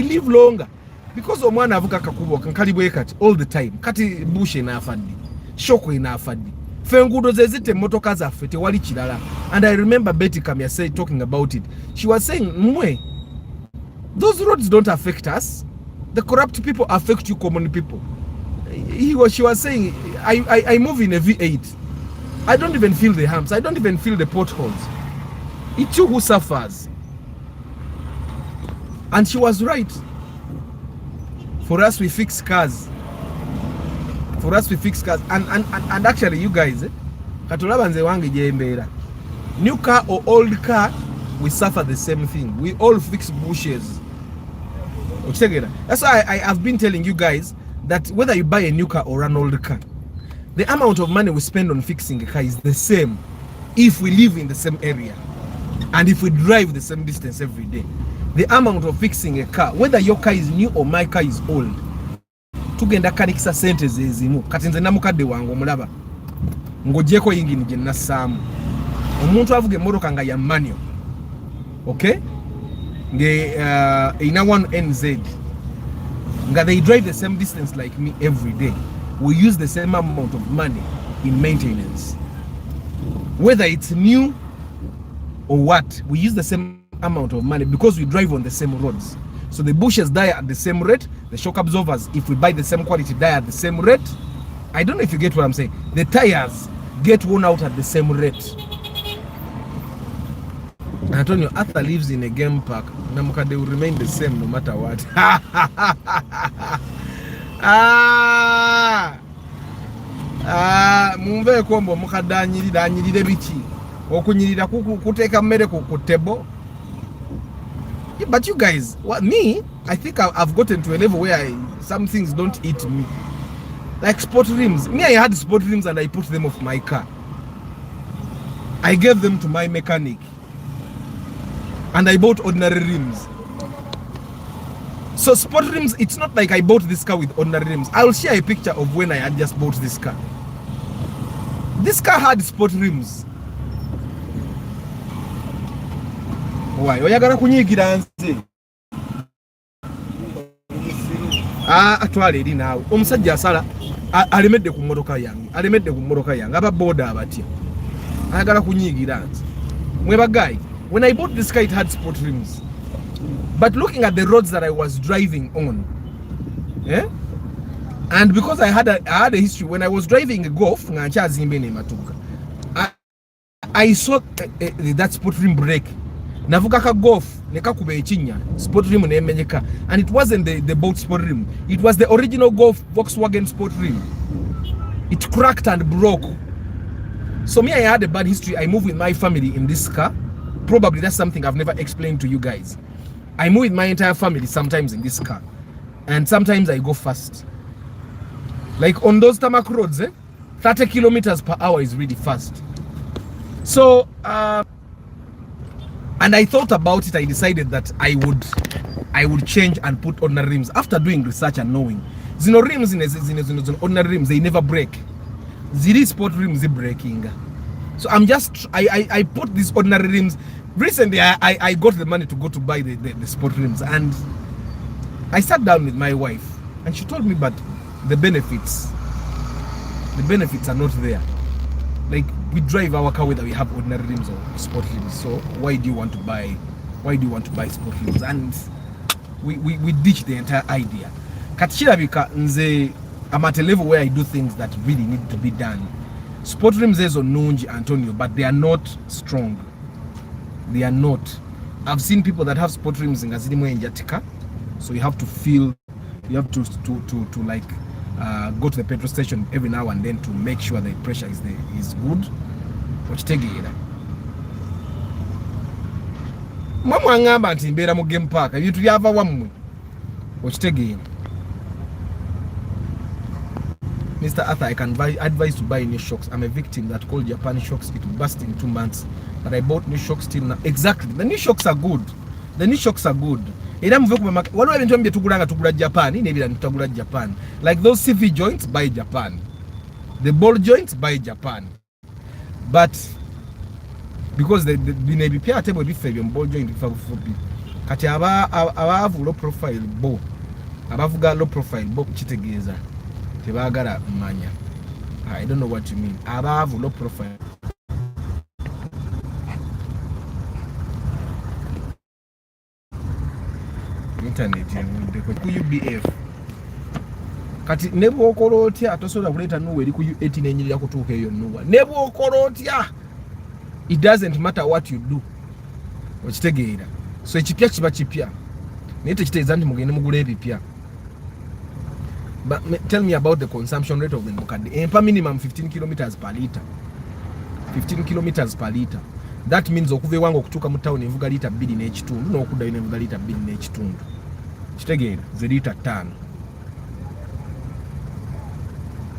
A: live longer because omwana avuga kakubo kankalibwe kati all the time. Kati bush inafadi, shoko inafadi, fengudo zezite motoka zaffe tewali kirala. And I remember Betty Kamya said, talking about it, she was saying, mwe, those roads don't affect us. The corrupt people affect you common people. She was saying, I move in a V8. I don't even feel the humps. I don't even feel the potholes. It's you who suffers. And she was right. For us, we fix cars. And actually, you guys, new car or old car, we suffer the same thing. We all fix bushes. That's why I have been telling you guys that whether you buy a new car or an old car, the amount of money we spend on fixing a car is the same if we live in the same area and if we drive the same distance every day. The amount of fixing a car, whether your car is new or my car is old, tugenda kanikisa sente zezimu. Kati nze namukadde wange omulaba ngojeko yingini gye nassaamu omuntu avuga emmotoka nga ya manual, okay, nge ina 1NZ nga they drive the same distance like me every day. We use the same amount of money in maintenance, whether it's new or what. We use the same amount of money because we drive on the same roads. So the bushes die at the same rate, the shock absorbers, if we buy the same quality, die at the same rate. I don't know if you get what I'm saying. The tires get worn out at the same rate. Antonio, Arthur lives in a game park. Namuka, they will remain the same no matter what. Mumve kombo mukadanyirira biki okunyirira kuteka mmere ku table. Yeah, but you guys, me, I think I've gotten to a level where some things don't eat me. Like sport rims. Me, I had sport rims and I put them off my car. I gave them to my mechanic. And I bought ordinary rims. So sport rims, it's not like I bought this car with ordinary rims. I'll share a picture of when I had just bought this car. This car had sport rims. Why? Oyagala kunyigira nze. Atwale eri naawe. Omusajja asala alemedde ku mmotoka yange. Aba boda abatya. Ayagala kunyigira nze. Mweba guy, when I bought this car it had sport rims. But looking at the roads that I was driving on, and because I had a history when I was driving a Golf, I saw that sport rim break. Navuga ka Golf nekakuba ekinya sport rim nemenyeka, and it wasn't the boat sport rim, it was the original Golf Volkswagen sport rim. It cracked and broke. So me, I had a bad history. I moved with my family in this car. Probably that's something I've never explained to you guys. I move with my entire family sometimes in this car, and sometimes I go fast. Like on those tarmac roads, 30 kilometers per hour is really fast. So and I thought about it. I decided that I would change and put ordinary rims after doing research and knowing zino rims in ordinary rims, they never break. Ziri sport rims are breaking. So I put these ordinary rims. Recently I got the money to go to buy the sport rims, and I sat down with my wife and she told me, but the benefits are not there. Like, we drive our car whether we have ordinary rims or sport rims. So why do you want to buy sport rims? And we ditch the entire idea. Katishirabika nze, I'm at a level where I do things that really need to be done. Sport rims is on Nunji, Antonio, but they are not strong. They are not. I've seen people that have sport rims in Gazilimo and Jatika. So you have to like go to the petrol station every now and then to make sure the pressure is good. What you take it? Mama ngamba nti mbera mu game park. You to have one. What you take it? Mr. Arthur, I can advise to buy new shocks. I'm a victim that called Japan shocks. It will burst in 2 months. But I bought new shocks still now. Exactly. The new shocks are good. Like those CV joints, buy Japan. The ball joints, buy Japan. But because the pair table different ball joint for kati aba low profile bo abavuga low profile bo kitegeza tebagala manya. I don't know what you mean. Aba low profile internet ku UBF kati nebo okolotya atosola kuleta nuwe eri ku 18 enyirira kutuuka eyo nuwa nebo okolotya. It doesn't matter what you do. Okitegeera. So ekipya kiba kipya. Nete kiteeza nti mugende mugula ebipya. But tell me about the consumption rate of the mukadde. Per minimum 15 kilometers per liter. 15 kilometers per liter. That means okuve wangu okutuuka mu town envuga liter 2 n'ekitundu n'okuddayo n'envuga liter 2 n'ekitundu. Kitegeera ze liter 5.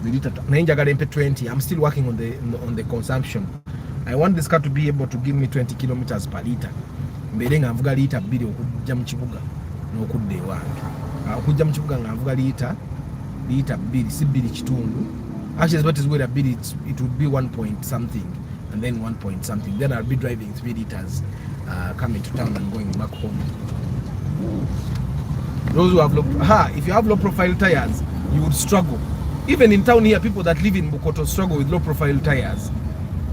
A: The liter naye njagala empe 20. I'm still working on the consumption. I want this car to be able to give me 20 kilometers per liter. Mbere nga nvuga liter 2 okujja mu kibuga n'okudda ewange. Okujja mu kibuga nga nvuga liter 2 si 2 kitundu. Actually, what is where a bit it would be 1 point something and then 1 point something. Then I'll be driving 3 liters coming to town and going back home. Those who have if you have low profile tires, you would struggle. Even in town here, people that live in Bukoto struggle with low profile tires.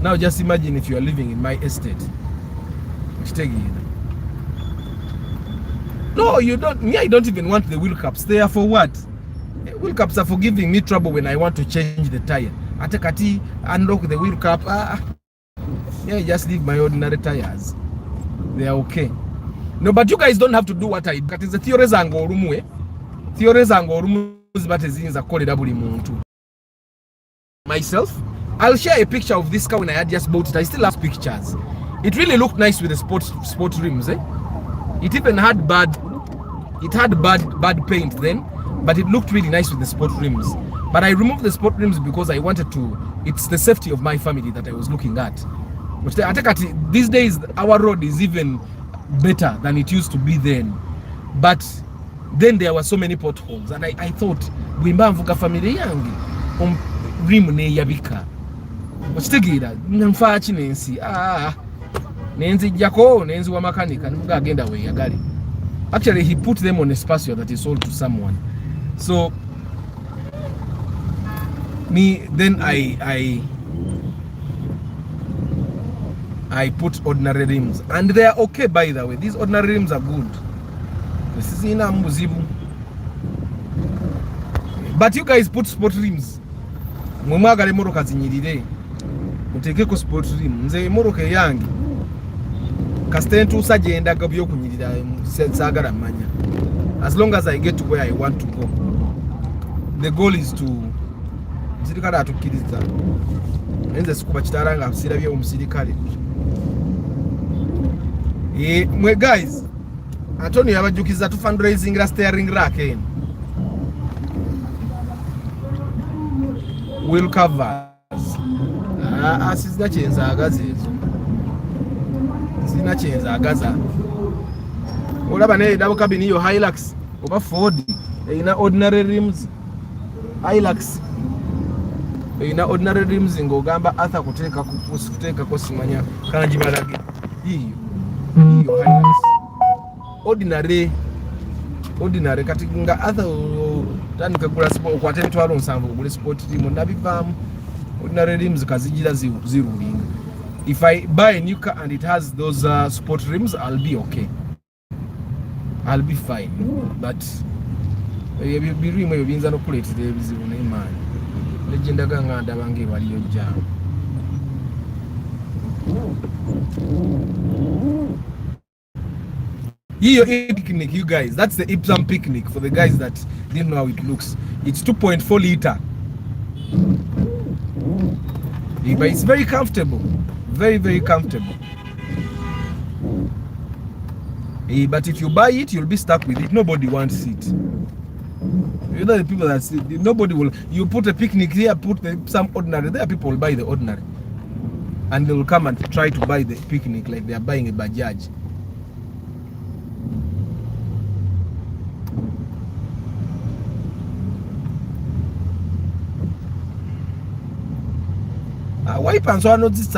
A: Now just imagine if you are living in my estate. No, you don't. Me, I don't even want the wheel caps. They are for what? Wheel caps are for giving me trouble when I want to change the tire. Atekati unlock the wheel cap. Yeah, just leave my ordinary tires. They are okay. No, but you guys don't have to do what I do. That is the theories and go rumwe. Theories and go rumwe. Myself, I'll share a picture of this car when I had just bought it. I still have pictures. It really looked nice with the sport rims. It even had bad paint then, but it looked really nice with the sport rims. But I removed the sport rims because I wanted to. It's the safety of my family that I was looking at. These days, our road is even better than it used to be then. But then there were so many potholes, and I thought, Wimba mvuka family yangi rim ne yabika. Okitegeera nfa kinensi nenzi jako nenzi wa makanika nimuga agenda we yagali. Actually, he put them on a spacio that is sold to someone. So then I put ordinary rims, and they are okay, by the way. These ordinary rims are good. This is ina muzibu. But you guys put sport rims. Mwagale moroka zinyirire. Mutekeko sport rim. Nze moroka yangi. Kastentu sagenda gabyo kunyirira sagala manya. As long as I get to where I want to go. The goal is to musirikale atukiriza. Nze sikuba kitaranga sirabye omusirikale. Mwe guys, Antonio yabajukiza tu fundraising la steering rack en. Will covers. Asizina chenza agazi ezo. Sina chenza agaza. Olaba ne double cabin yo Hilux oba Ford ina ordinary rims. Hilux ina ordinary rims ngogamba Arthur kuteka ko simanya kanji marage. Hiyo Hilux ordinary kati nga Arthur tandika kugula sport kwa emitwalo 7 kugula sport rim nabivaamu ordinary rims kazijira zirulinga. If I buy a new car and it has those sport rims, I'll be okay. I'll be fine. But birimu ebyo biyinza n'okuleetera ebizibu n'emaanyi. Legendaga nga ndabange waliyo jam. Here picnic, you guys. That's the Ipsum picnic for the guys that didn't know how it looks. It's 2.4 liter. Yeah, but it's very comfortable. Very, very comfortable. Yeah, but if you buy it, you'll be stuck with it. Nobody wants it. You know the people that see, nobody will. You put a picnic here, put some ordinary. There, people will buy the ordinary, and they will come and try to buy the picnic like they are buying a Bajaj. Why so I know this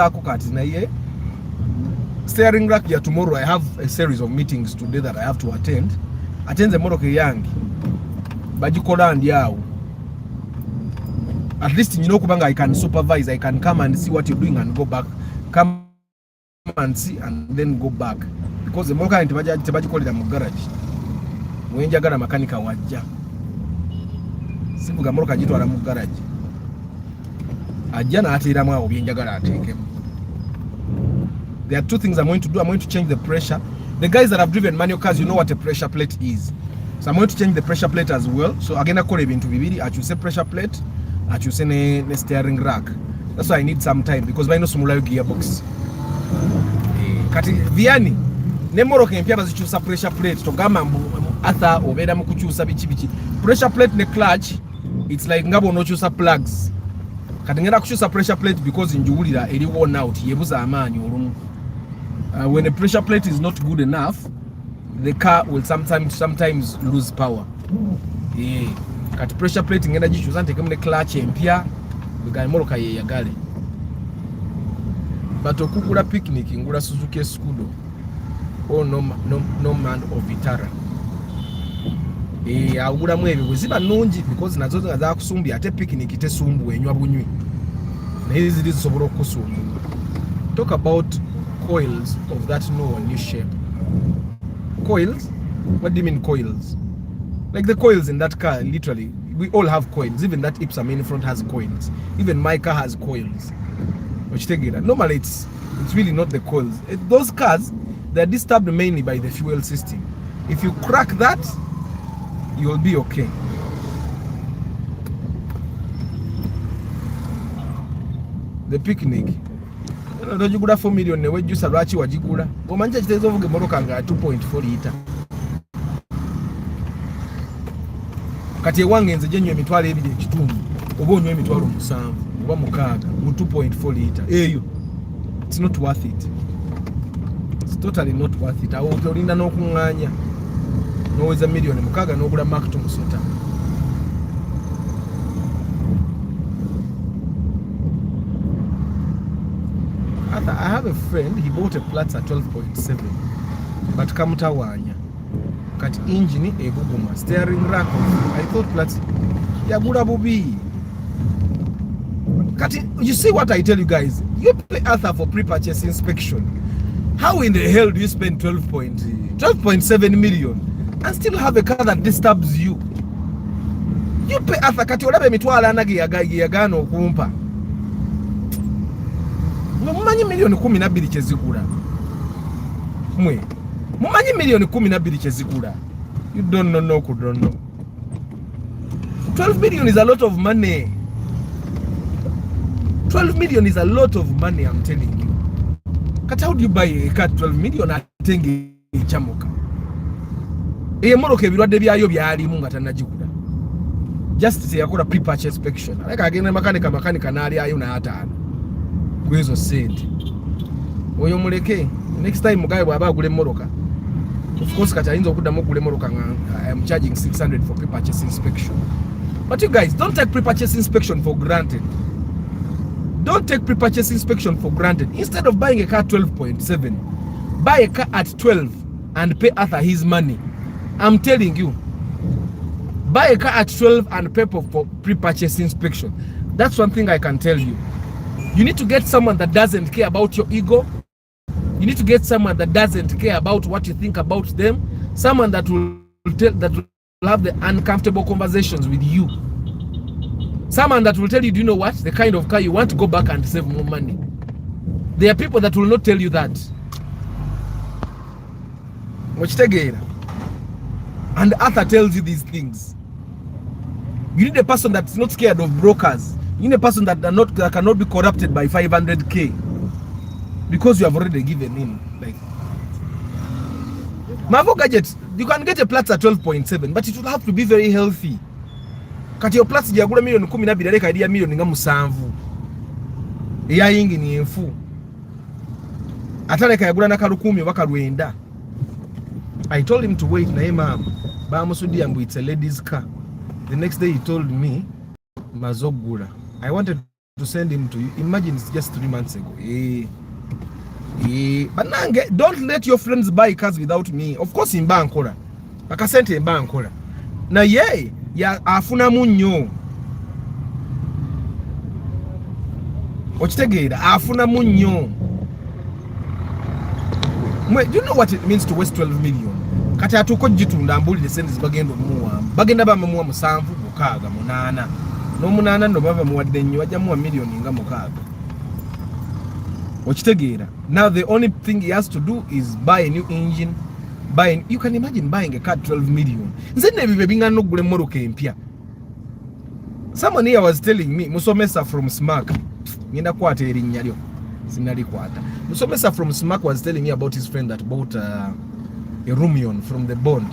A: steering rack here tomorrow. I have a series of meetings today that I have to attend. Attend the Moroke Yang. But you call and yaw. At least you know Kubanga I can supervise, I can come and see what you're doing and go back. Come and see and then go back. Because the Moka and Tabaji call it a garage. When you got a mechanic wajja. Sibuga Moroka Jitu a garage. There are 2 things I'm going to do. I'm going to change the pressure. The guys that have driven manual cars, you know what a pressure plate is. So I'm going to change the pressure plate as well. So again, I call it into Vividi. I should say pressure plate. I should say the steering rack. That's why I need some time because I know some gearbox. Kati Viani. Nemoro kempia bazichusa pressure plate. To gama atha obeda mukuchusa bichi. Pressure plate ne clutch. It's like ngabo no chusa plugs. Katengera kuchusa pressure plate because injuwulira eri worn out yebuza amaanyi olumu. When a pressure plate is not good enough, the car will sometimes lose power. Yeah. Kat pressure plate ngenda gichusa ntekemu ne clutch empya bigale moroka ye yagale. But okugula picnic ngula Suzuki Scudo or no man of Vitara. Agula mwebe bweziba nungi because nazo za kusumbi ate picnic tesumbu enywa bunywi. Hizi zisobola okusumbu. Talk about coils of that new shape. Coils? What do you mean coils? Like the coils in that car, literally. We all have coils. Even that Ipsum in front has coils. Even my car has coils. Which take it. Normally it's really not the coils. Those cars, they're disturbed mainly by the fuel system. If you crack that, you'll be okay. The picnic. Don't you go 4 million ne weju salwachi wajigula. Omanje kitezo vuge moroka nga 2.4 liter. Kati ewange nze jenywe emitwalo 2 ekitundu. Oba onywe emitwalo 7 oba 6 mu 2.4 liter. Eyo. It's not worth it. It's totally not worth it. Awo olinda n'okunganya. Noweza million mukaga n'ogula Mark to musota. I have a friend, he bought a Platz at 12.7, but kamutawanya kati engine ebuguma steering rack. I thought Platz yagula bubi. Kati, you see what I tell you guys, you pay Arthur for pre-purchase inspection. How in the hell do you spend 12.7 million and still have a car that disturbs you? You pay Arthur kati olabe mitwala anage yagano kumpa. Mumanyi milioni 12 kyezigula. Mwe. Mumanyi milioni 12 kyezigula. You don't know, no could don't know. 12 million is a lot of money. 12 million is a lot of money, I'm telling you. Kati how do you buy a car 12 million atenge chamuka? Moroka ebirwadde byayo byalimu nga tanagigula. Just say yakola pre-purchase inspection. Like agenda makanika nali ayo na atano. Kwezo sente. Oyo muleke. Next time mugaye bwaba agule moroka. Of course kati ayinza okuddamu okugula moroka nga I am charging 600 for pre-purchase inspection. But you guys, don't take pre-purchase inspection for granted. Don't take pre-purchase inspection for granted. Instead of buying a car 12.7, buy a car at 12 and pay Arthur his money. I'm telling you. Buy a car at 12 and pay for pre-purchase inspection. That's one thing I can tell you. You need to get someone that doesn't care about your ego. You need to get someone that doesn't care about what you think about them. Someone that will have the uncomfortable conversations with you. Someone that will tell you, do you know what? The kind of car you want to go back and save more money. There are people that will not tell you that. And Arthur tells you these things. You need a person that's not scared of brokers. You need a person that cannot be corrupted by 500k because you have already given in. Like Mavo gadget, you can get a Platts at 12.7, but it will have to be very healthy. Kati your Platts jagula million 12 leka idia million nga musanvu. Eya yingi ni enfu. Ataleka yagula naka 10 waka lwenda. I told him to wait na ma'am. Ba musudi ambu it's a ladies car. The next day he told me mazogula. I wanted to send him to you. Imagine it's just 3 months ago. But nange, don't let your friends buy cars without me. Of course in bankola. Akasente in bankola. Na ye ya afuna munyo. Ochitegera afuna munyo. Do you know what it means to waste 12 million? Kati atuko jitunda mbuli sendis bagendo muwa. Bagenda ba muwa musanvu mukaga munana. No munana ndo bava muwadde nnyo ajja muwa million nga mukaga. Ochitegera. Now the only thing he has to do is buy a new engine. You can imagine buying a car 12 million. Nzene bibe binga nogule moroke empya. Someone here was telling me Musomesa from Smack. Ngenda kwata erinnya lyo. Sinali kwata. Musomesa from Smack was telling me about his friend that bought a Rumion from the bond.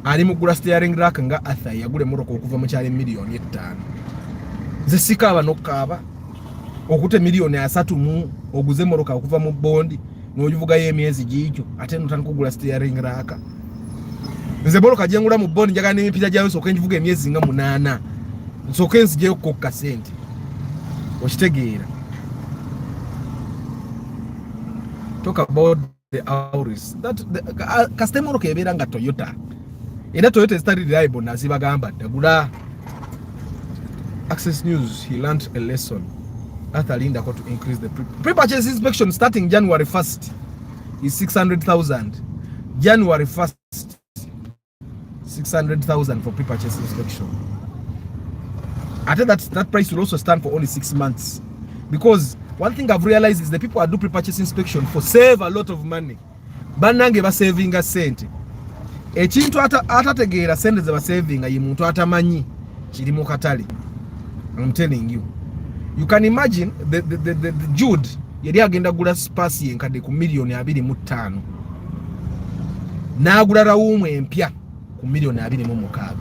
A: Ali mugula steering rack nga Arthur yagule moroko okuva mu kyale million 5. Ze sikaba nokaba. Okute million ya 3 mu oguze moroka okuva mu bond n'ojuvuga yemyezi gijjo ate notandika kugula steering rack. Nze boroka jengula mu bond njaga n'emipira jayo soke njivuga emyezi nga 8. Soke nzije okukka sente. Okitegeera. Talk about the Auris. That the customer okebera nga Toyota. Ina Toyota is very reliable na zibagamba dagula. Access News, he learned a lesson. Arthur Linda got to increase the pre-purchase inspection starting January 1st is 600,000. January 1st 600,000 for pre-purchase inspection. I think that price will also stand for only 6 months, because one thing I've realized is the people that do pre-purchase inspection for save a lot of money. Banange ba saving a cent. Ekintu atategeera sente ze ba saving ayi muntu atamanyi kiri mu katale. I'm telling you. You can imagine the Jude yali agenda gula spasi enkade ku million 25. Na agula rawumu empya ku million 26.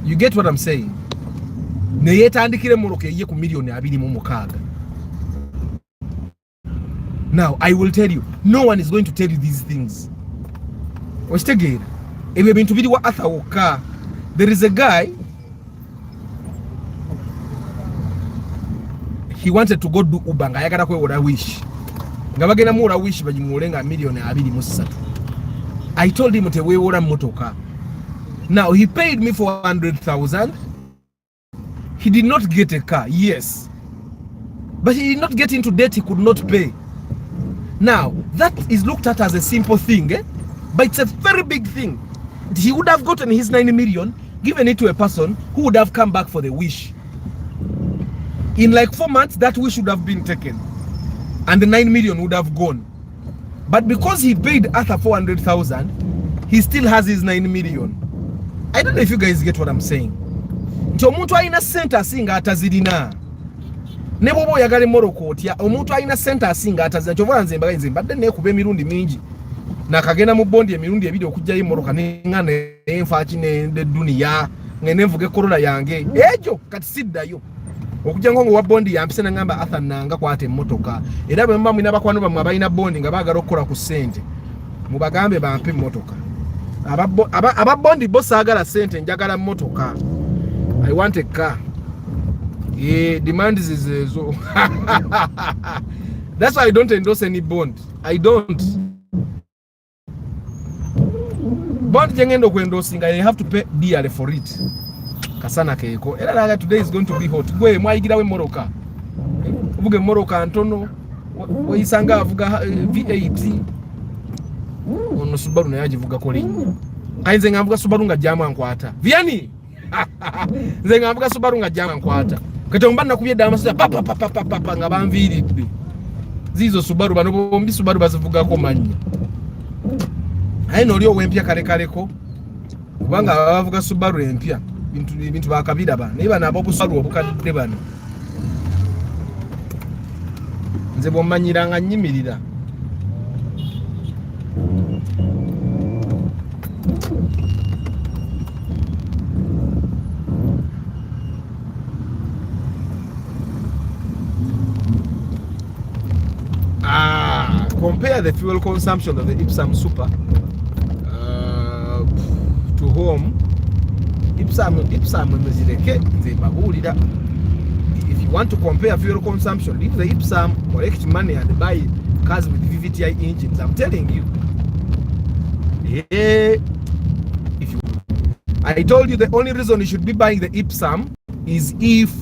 A: You get what I'm saying? Ne yetandikire moroke ye ku million 26. Now, I will tell you, no one is going to tell you these things. There is a guy, he wanted to go do Ubanga. I gotta go wish. Wish million. I told him to wear motoka. Now, he paid me for 100,000. He did not get a car, yes. But he did not get into debt he could not pay. Now, that is looked at as a simple thing, but it's a very big thing. He would have gotten his 9 million, given it to a person who would have come back for the wish. In like 4 months, that wish would have been taken, and the 9 million would have gone. But because he paid Arthur 400,000, he still has his 9 million. I don't know if you guys get what I'm saying. Omuntu ayina sente asinga atazirina. Nebobo yagale moroko otya omuntu ayina sente asinga atazirina. Kyova nze mbaga nze mbadde nekuba emirundi mingi. Nakagenda mu bondi emirundi ebiri okujja yimoroka nengana enfa kine de dunia ngene mvuge corona yange. Ejo kati siddayo. Okujja ngo wa bondi yampise nangamba Arthur nanga kwate motoka. Era bwe mbamu inabakwano bamwe abayina bondi nga bagala okukola ku sente. Mubagambe bampe motoka. Aba bondi boss agala sente njagala motoka. I want a car. Yeah, demand is so. That's why I don't endorse any bond. I don't. bond jengendo kwendosinga, you have to pay dearly for it. Kasana keeko era laga today is going to be hot. Gwe mwayigira we moroka uvuge moroka ntono weyisanga avuga V8 ono Subaru naye agivuga ko linnya kayinze ngamvuga Subaru nga jama nkwata viani nze ngamvuga Subaru nga jama nkwata kati omba nakubye dama sasa papa nga banviridde zizo Subaru bano bombi Subaru bazivuga ko manya ayi no lyo wempya kale kaleko kubanga bavuga Subaru empya bintu bakabira bana niba nabo busaru obukadde bano nze bomanyiranga nyimirira compare the fuel consumption of the Ipsam Super to home. Ipsam muzireke nze mbabulira. If you want to compare fuel consumption, leave the Ipsam, collect money and buy cars with VVTi engines. I'm telling you. Yeah. I told you the only reason you should be buying the Ipsam is if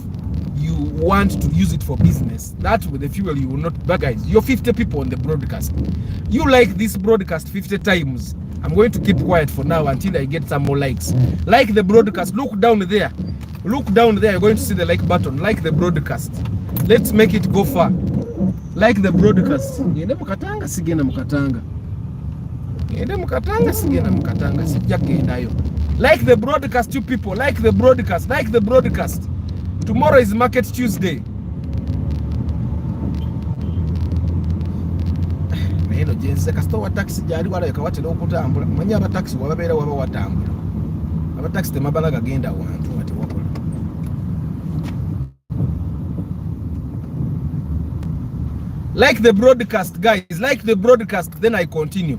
A: you want to use it for business. That with the fuel you will not buy. Guys, you're 50 people on the broadcast. You like this broadcast 50 times. I'm going to keep quiet for now until I get some more likes. Like the broadcast. Look down there. Look down there. You're going to see the like button. Like the broadcast. Let's make it go far. Like the broadcast. Yende mukatanga sigena mukatanga. Yende mukatanga sigena mukatanga. Sijake inayo. Like the broadcast, you people. Like the broadcast. Like the broadcast. Tomorrow is Market Tuesday. Neno jense kastowa taxi jari wala yakawate lokutambula. Manya aba taxi wababera waba watambula. Aba taxi temabala gagenda wantu wati wakola. Like the broadcast, guys. Like the broadcast. Then I continue.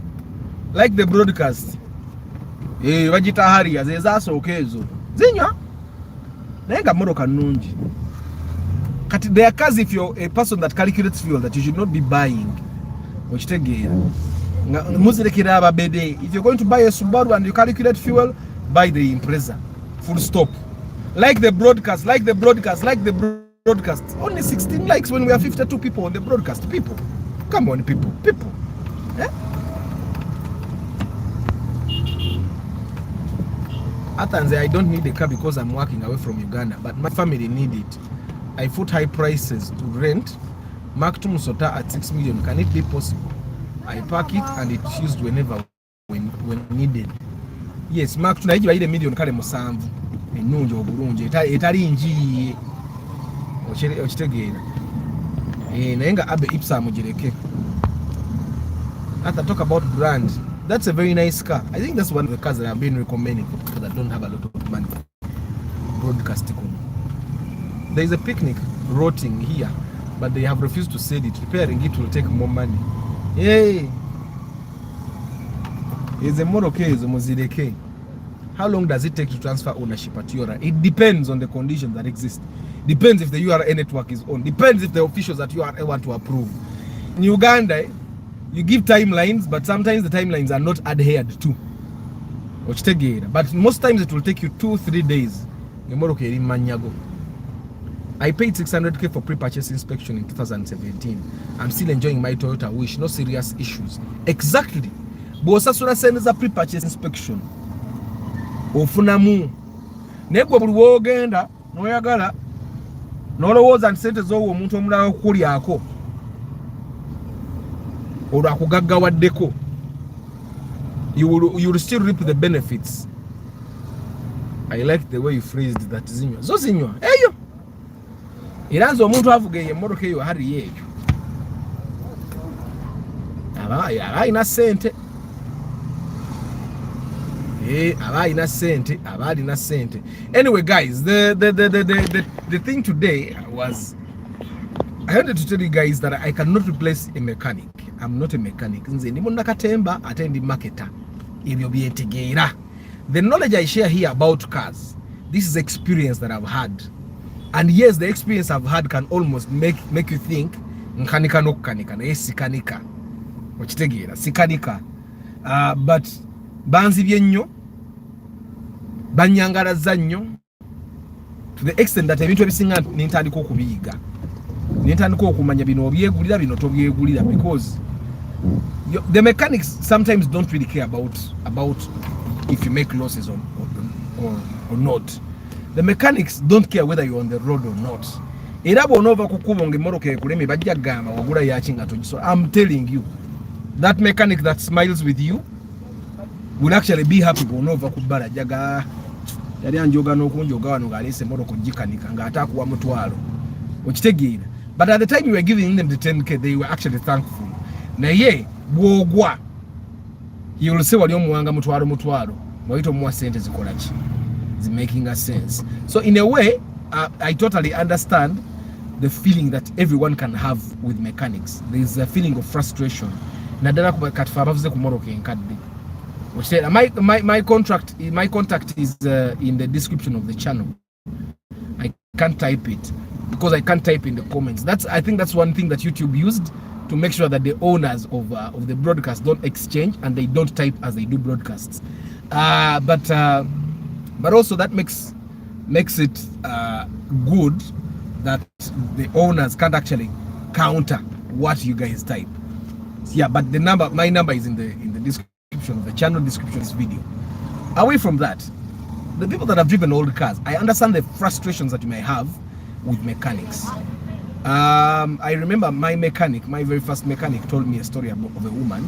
A: Like the broadcast. Wajita hari ya zezaso okezo. Zinywa? Nenga moroka nunji. Kati there kazi if you're a person that calculates fuel that you should not be buying. Ochitegera. Muzirekera ababede. If you're going to buy a Subaru and you calculate fuel, buy the Impreza. Full stop. Like the broadcast, like the broadcast, like the broadcast. Only 16 likes when we are 52 people on the broadcast. People. Come on, people. People. Eh? Atanze, I don't need a car because I'm working away from Uganda, but my family need it. I put high prices to rent. Mark to Musota at 6 million. Can it be possible? I park it and it's used whenever when needed. Yes, Mark to Nigeria 1 million kale musanvu. Enunjo obulungi etali nji. Ochitegera. Nayenga abe Ipsam mujireke. After talk about brand. That's a very nice car. I think that's one of the cars that I've been recommending for people that don't have a lot of money. Broadcasting. There is a picnic rotting here, but they have refused to sell it. Repairing it will take more money. Yay! Is a Moroccan, is a Mozileke. How long does it take to transfer ownership at URA? It depends on the conditions that exist. Depends if the URA network is on. Depends if the officials at URA want to approve. In Uganda, you give timelines, but sometimes the timelines are not adhered to. But most times it will take you 2-3 days. I paid 600k for pre-purchase inspection in 2017. I'm still enjoying my Toyota Wish, no serious issues. Exactly. Bosasura sends a pre-purchase inspection. Ofunamu. Nebo bulwogenda noyagala nolowooza nti sente z'owo omuntu omulala okulyako. Or akugaggawaddeko, you will still reap the benefits. I like the way you phrased that. Zinywa zo zinywa eyo iranzo omuntu avuga emmotoka eyo hari yeyo aba ina sente aba ina sente abali na sente. Anyway guys, the thing today was I wanted to tell you guys that I cannot replace a mechanic. I'm not a mechanic. Nze ndi munakatemba atendi marketer. Ibyo byetegeera. The knowledge I share here about cars, this is experience that I've had. And yes, the experience I've had can almost make you think nkanika no kanika na sikanika. Ochitegeera sikanika. But banzibye nnyo banyangalaza nnyo to the extent that ebintu ebisinga nintandika okubiyiga nintandika okumanya bino obyegulira bino tobyegulira because the mechanics sometimes don't really care about if you make losses or not. The mechanics don't care whether you're on the road or not. Era bonova kukuba ng'emmoroka ekuleme bajja gamba wagula yaki nga togiso. I'm telling you that mechanic that smiles with you will actually be happy bonova kubala jaga yali anjoga n'okunjoga wano ng'aleese emmoroka ogikanika ng'ataakuwa mutwalo okitegeera. But at the time you were giving them the 10k they were actually thankful. Naye bwogwa you will say wali omuwanga mutwalo wayita omuwa sente zikola ki is making a sense. So in a way I totally understand the feeling that everyone can have with mechanics. There is a feeling of frustration naddala katifa abavuze ku moroka enkadde. My contact is in the description of the channel. I can't type it because I can't type in the comments. I think that's one thing that YouTube used to make sure that the owners of the broadcast don't exchange and they don't type as they do broadcasts. But also that makes it good that the owners can't actually counter what you guys type. Yeah, but my number is in the description of the channel description of this video. Away from that, the people that have driven old cars, I understand the frustrations that you may have with mechanics. I remember my very first mechanic told me a story of a woman.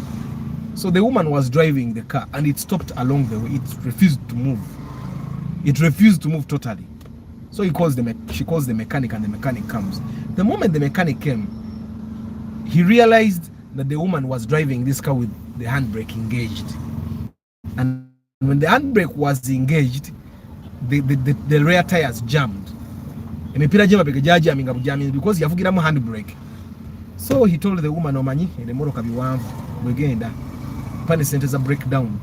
A: So the woman was driving the car and it stopped along the way. It refused to move. It refused to move totally. So she calls the mechanic and the mechanic comes. The moment the mechanic came, he realized that the woman was driving this car with the handbrake engaged. And when the handbrake was engaged, the rear tires jammed. Because yavugiramu handbrake. So he told the woman, omanyi emmotoka biwanvu wegenda pane sente za breakdown.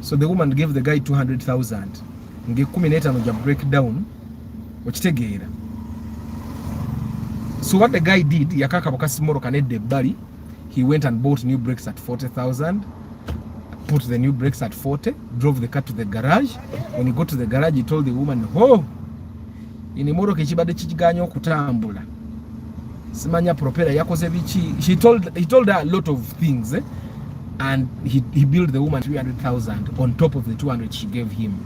A: So the woman gave the guy 200,000 nge 15 ja breakdown okitegeera. So what the guy did, yakaka bakasi mmotoka nedde ebbali, he went and bought new brakes at 40,000, put the new brakes at 40, drove the car to the garage. When he got to the garage, he told the woman, oh, in mmotoka ekibadde kikiganya okutambula simanya propeller yakoze biki. He told her a lot of things, and he billed the woman 300,000 on top of the 200 she gave him.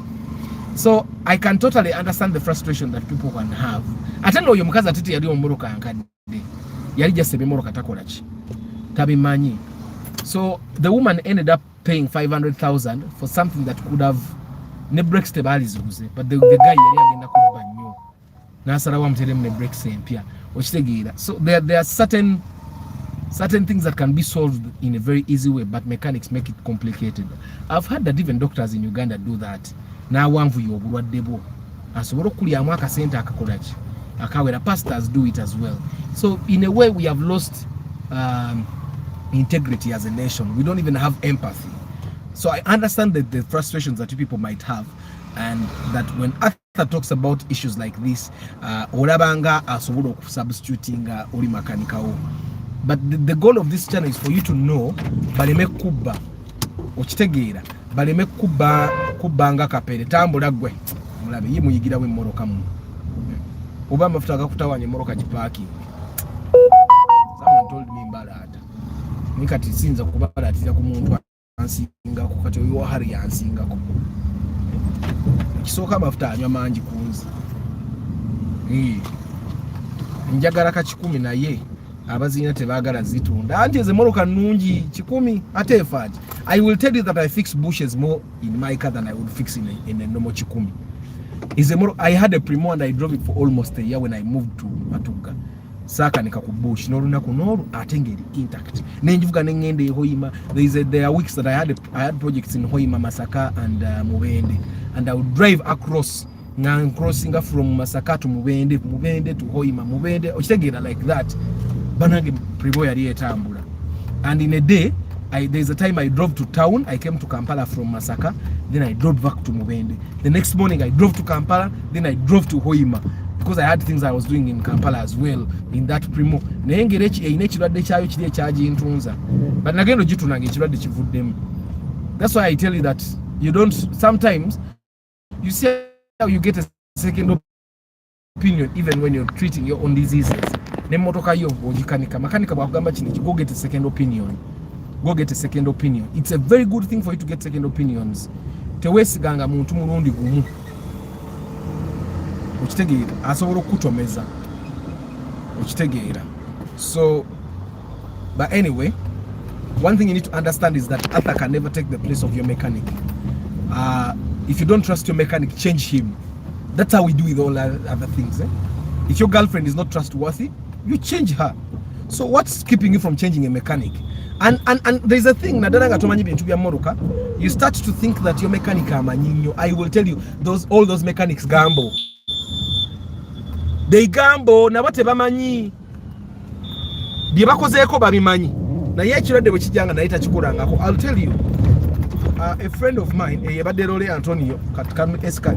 A: So I can totally understand the frustration that people can have. Ate no yomukazi atiti yali ommotoka nkadde yali just emmotoka takola ki tabimanyi. So the woman ended up paying 500,000 for something that could have ne brakes tebali zibuze, but the guy yali agenda kubba nnyo nasalawo amuteremu ne brakes empya okitegeera. So there are certain things that can be solved in a very easy way, but mechanics make it complicated. I've heard that even doctors in Uganda do that. Nawanvuyo obulwadde bwo asobola okulyamu akasente akakola ki akawera. Pastors do it as well. So in a way we have lost integrity as a nation. We don't even have empathy. So I understand that the frustrations that you people might have, and that when Arthur talks about issues like this, olabanga asobola substituting oli makanikawo. But the goal of this channel is for you to know baleme kubba okitegeera, baleme kubbanga kapere tambula gwe mulabe ye muyigira we mmoroka mu oba amafuta agakutawanya emmoroka gipaaki. Someone told me mbalata nikati sinza kubalatira ku muntu ansingako kati oyo hari yansingako kisooka amafuta anywa mangi kunzi njagala ka 10 naye abazina tebagala zitunda anti ezemmoroka nnungi 10 ate efaji. I will tell you that I fix bushes more in my car than I would fix in a normal 10. I had a Primo and I drove it for almost a year when I moved to Matuga. Saka nika ku bush n'olunaku n'olwo ate ngeri intact nenjivuga nengende e Hoima. There are weeks that I had projects in Hoima, Masaka and Mubende, and I would drive across nga crossing from Masaka to Mubende to Hoima, Mubende okitegeera like that. Banange Primo yali etambula. And in a day there's a time I drove to town. I came to Kampala from Masaka, then I drove back to Mubende. The next morning I drove to Kampala, then I drove to Hoima, because I had things I was doing in Kampala as well in that Primo. Naye ngeri ekirwadde kyayo kiri ekyagi ntunza, but nagendo gitunanga ekirwadde kivuddemu. That's why I tell you that you don't, sometimes you see how you get a second opinion even when you're treating your own diseases. Nemotoka yo ogikanika makanika bwagamba chini, go get a second opinion. Go get a second opinion. It's a very good thing for you to get second opinions. Tewesiganga muntu mulundi gumu. Okitegeera asobola okutomeza. Okitegeera. So, but anyway, one thing you need to understand is that Arthur can never take the place of your mechanic. If you don't trust your mechanic, change him. That's how we do with all other things. If your girlfriend is not trustworthy, you change her. So what's keeping you from changing a mechanic? And there's a thing, you start to think that your mechanic amanyinyo. I will tell you, all those mechanics gamble. They gamble na bate bamanyi. Bye bakozeeko babimanyi. Na ye kirode bwe kijanga na ita kikulangako. I'll tell you. A friend of mine, yabadde Role Antonio,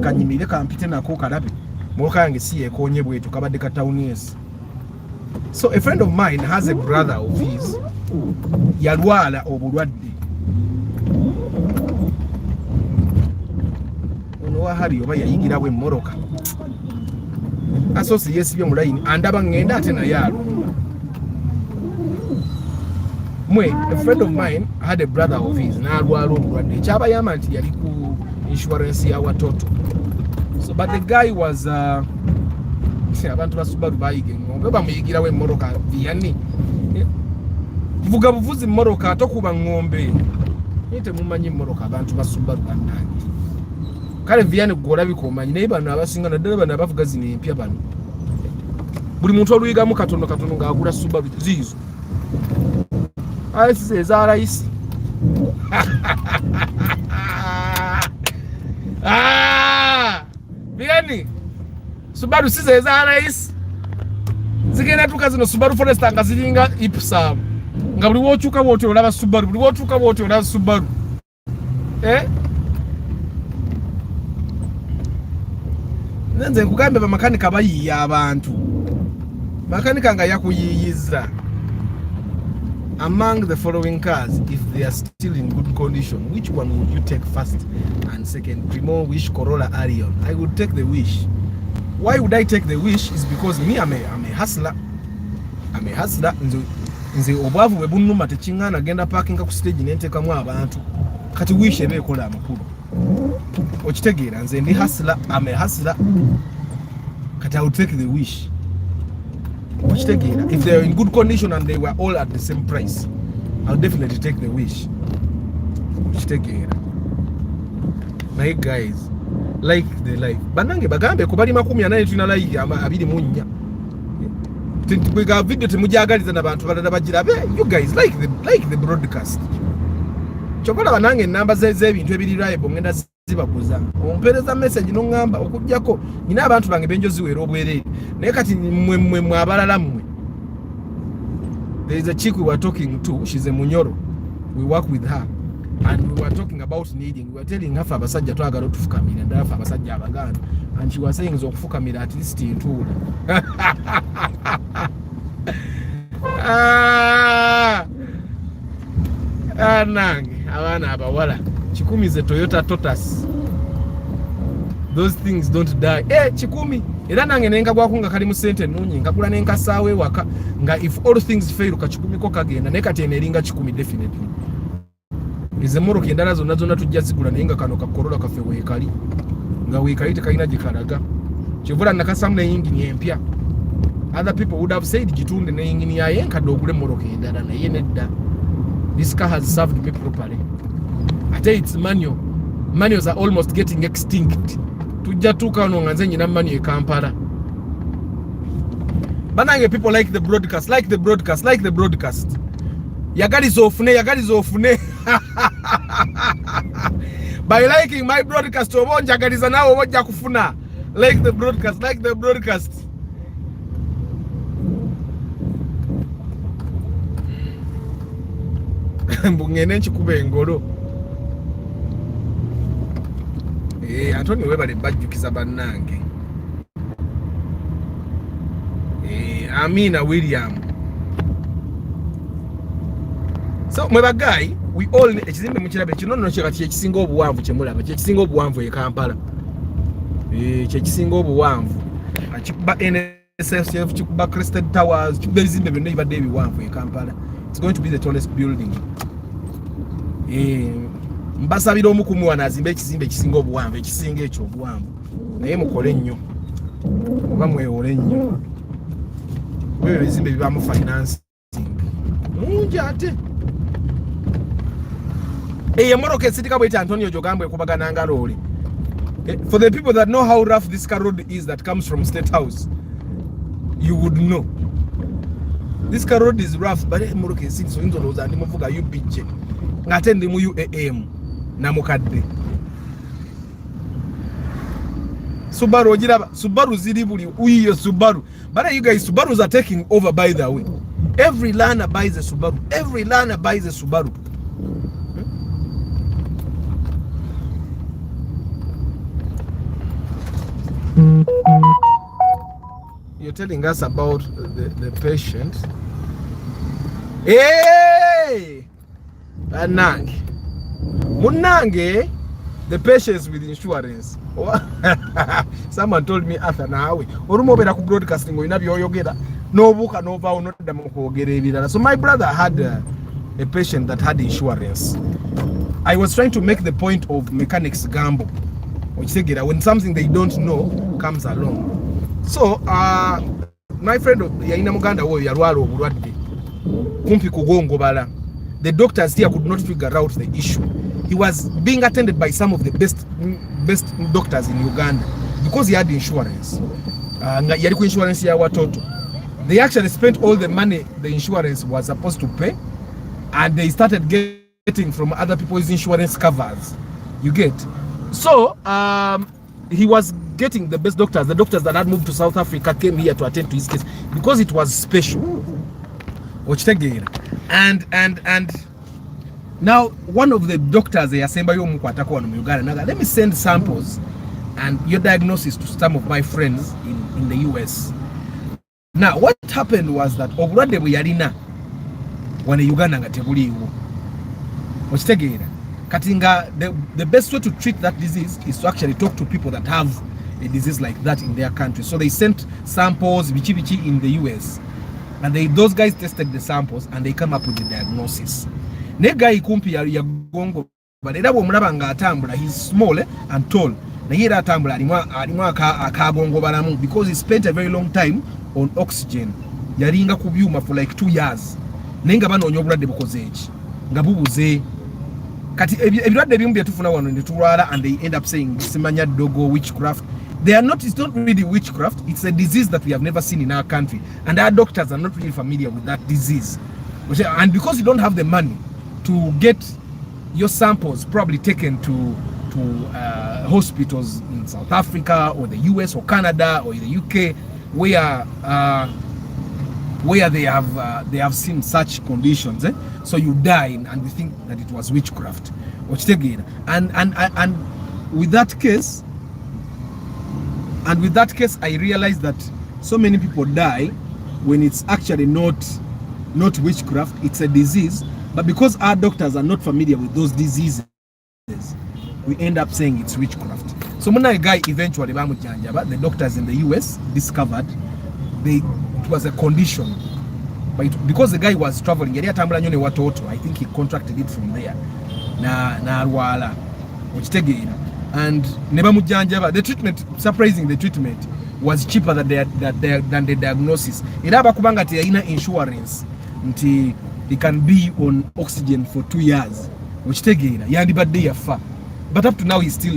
A: kanyimire kampite nako kalabe. Moka yange si ekonye bwetu kabadde ka townies. So a friend of mine has a brother of his yalwala obulwadde. Ono wahali oba yayigira bwe mmoroka. Asosi yesibye mu line andaba ngenda ate na yalo. A friend of mine had a brother of his n'alwala obulwadde. Kyaba yama nti yali ku insurance ya watoto. So but the guy was abantu basubaru bayige ngombe bamuyigira we mmoroka yani vuga buvuzi mmoroka atokuba ngombe nite mumanyi mmoroka abantu basubaru banange kale viane gola bikomanyi naye bano abasinga naddala bano abavuga zino empya bano buli muntu oluyigamu katono ng'agula subaru zizo ayisi eza rais Bigani Subaru size eza rais zigenda tuka zino Subaru Forester nga ziringa ipsa nga buli wochuka wote olaba Subaru buli wochuka wote olaba Subaru Nze nkugambe ba makanika bayiya abantu makanika nga yakuyiyiza. Among the following cars, if they are still in good condition, which one would you take first and second? Primo, Wish, Corolla, Arion. I would take the Wish. Why would I take the Wish? Is because me, I'm a hustler. I'm a hustler. Nze obwavu bwe bunnuma tekingana agenda parkinga ku stage nentekamu abantu. Kati Wish ebe ekola amakulu. Okitegeera nze ndi hustler. I'm a hustler. Kati I would take the Wish. If they're in good condition and they were all at the same price, I'll definitely take the Wish. My guys, like the life. Banange bagambe kubali 18 tuna like abiri munya. Twiga video temujagaliza nabantu balala bagirabe. You guys like the broadcast. Chokola banange namba z'ebintu ebiri live ngenda zibakuza. Ompereza message no ngamba okujjako nina abantu bange benjozi wero obwerere. Naye kati mwe abalala mmwe. There is a chick we were talking to, she's a Munyoro. We work with her and we were talking about needing. We were telling her abasajja twagala otufukamira ndala abasajja abaganda and she was saying zokufukamira at least into. Nange abana abawala chikumi ze Toyota Totas. Those things don't die. Chikumi era nange nenga gwakunga kali mu sente nunyi ngakula nenka sawe waka nga if all things fail ka chikumi ko kagenda ne kati eneringa chikumi definitely. Ize moro kendala zonna tujja zigula nenga kano ka Corolla kafe wekali nga wekali tekayina jikalaga kivula nakasamna yingi ni empya. Other people would have said jitunde ne yingi ni yayenka dogule moro kendala na yenedda. This car has served me properly. I tell you, it's manual. Manuals are almost getting extinct. Tujja tuka no nganze nyina manual Kampala. Banange people like the broadcast, Yagali zofune. By liking my broadcast, obonja galiza nawo wajja kufuna. Like the broadcast. Mbungene nchikube engolo. Antonio webale bajjukiza bannange. Amina William. So mweba guy we all ekizimbe mukirabe kino nno kye kisinga obuwanvu kye mulaba kye kisinga obuwanvu e Kampala kye kisinga obuwanvu akikuba NSSF kikuba Crested Towers kikuba ebizimbe byonna ebibadde ebiwanvu e Kampala. It's going to be the tallest building. Mbasabira omukumu wanazimba ekizimbe kisinga obuwanvu ekisinga ekyo obuwanvu naye mukole nnyo oba mwewole nnyo ebyo ebizimbe bibamu financing mungi ate emmotoka esitika bweti Antonio Jogambwe ekubagana nga loole. For the people that know how rough this car road is that comes from State House, you would know this car road is rough, but emmotoka esiti so inzoloza ndi muvuga UPJ ngate ndi mu UAM na mukadde Subaru ojiraba Subaru ziri buli uyiyo Subaru, but you guys Subarus are taking over by the way. Every learner buys a Subaru. Every learner buys a Subaru. You're telling us about the patient. Hey! Anange. Munange, the patients with insurance. Someone told me Arthur nawe orumobera ku broadcasting oyina byoyogera nobuka nova onodda mu kwogera ebirala. So my brother had a patient that had insurance. I was trying to make the point of mechanics gamble. When something they don't know comes along. So my friend yaina muganda wo yalwala obulwadde kumpi kugongo bala. The doctors here could not figure out the issue. He was being attended by some of the best doctors in Uganda because he had insurance. Yali ku insurance ya watoto. They actually spent all the money the insurance was supposed to pay, and they started getting from other people's insurance covers. You get? So he was getting the best doctors. The doctors that had moved to South Africa came here to attend to his case because it was special. And now one of the doctors they asemba yo mukwatako wano mu Uganda naga, let me send samples and your diagnosis to some of my friends in the US. Now what happened was that obulwadde bwe yalina wane Uganda nga tebuliiwo. Okitegeera kati nga the best way to treat that disease is to actually talk to people that have a disease like that in their country. So they sent samples bichi in the US, and those guys tested the samples and they come up with the diagnosis. Ne guy kumpi ya gongo balera bwomulaba nga atambula, he's small and tall, naye era atambula alimu akagongo balamu because he spent a very long time on oxygen. Yalinga ku byuma for like 2 years nenga banoonya obulwadde bukoze eki nga bubuze. Kati ebirwadde ebimu byetufuna wano ne tulwala and they end up saying simanya dogo witchcraft. It's not really witchcraft, it's a disease that we have never seen in our country, and our doctors are not really familiar with that disease. And because you don't have the money to get your samples probably taken to hospitals in South Africa or the US or Canada or the UK where they have seen such conditions, so you die and we think that it was witchcraft. And with that case I realized that so many people die when it's actually not witchcraft, it's a disease, but because our doctors are not familiar with those diseases, we end up saying it's witchcraft. So when a guy eventually, the doctors in the US discovered it was a condition, but because the guy was traveling, I think he contracted it from there. And the treatment, surprising, the treatment was cheaper than the diagnosis. Iraba kubanga te ina insurance nti he can be on oxygen for 2 years. Ochitegeera yandi badde yafa. But up to now he's still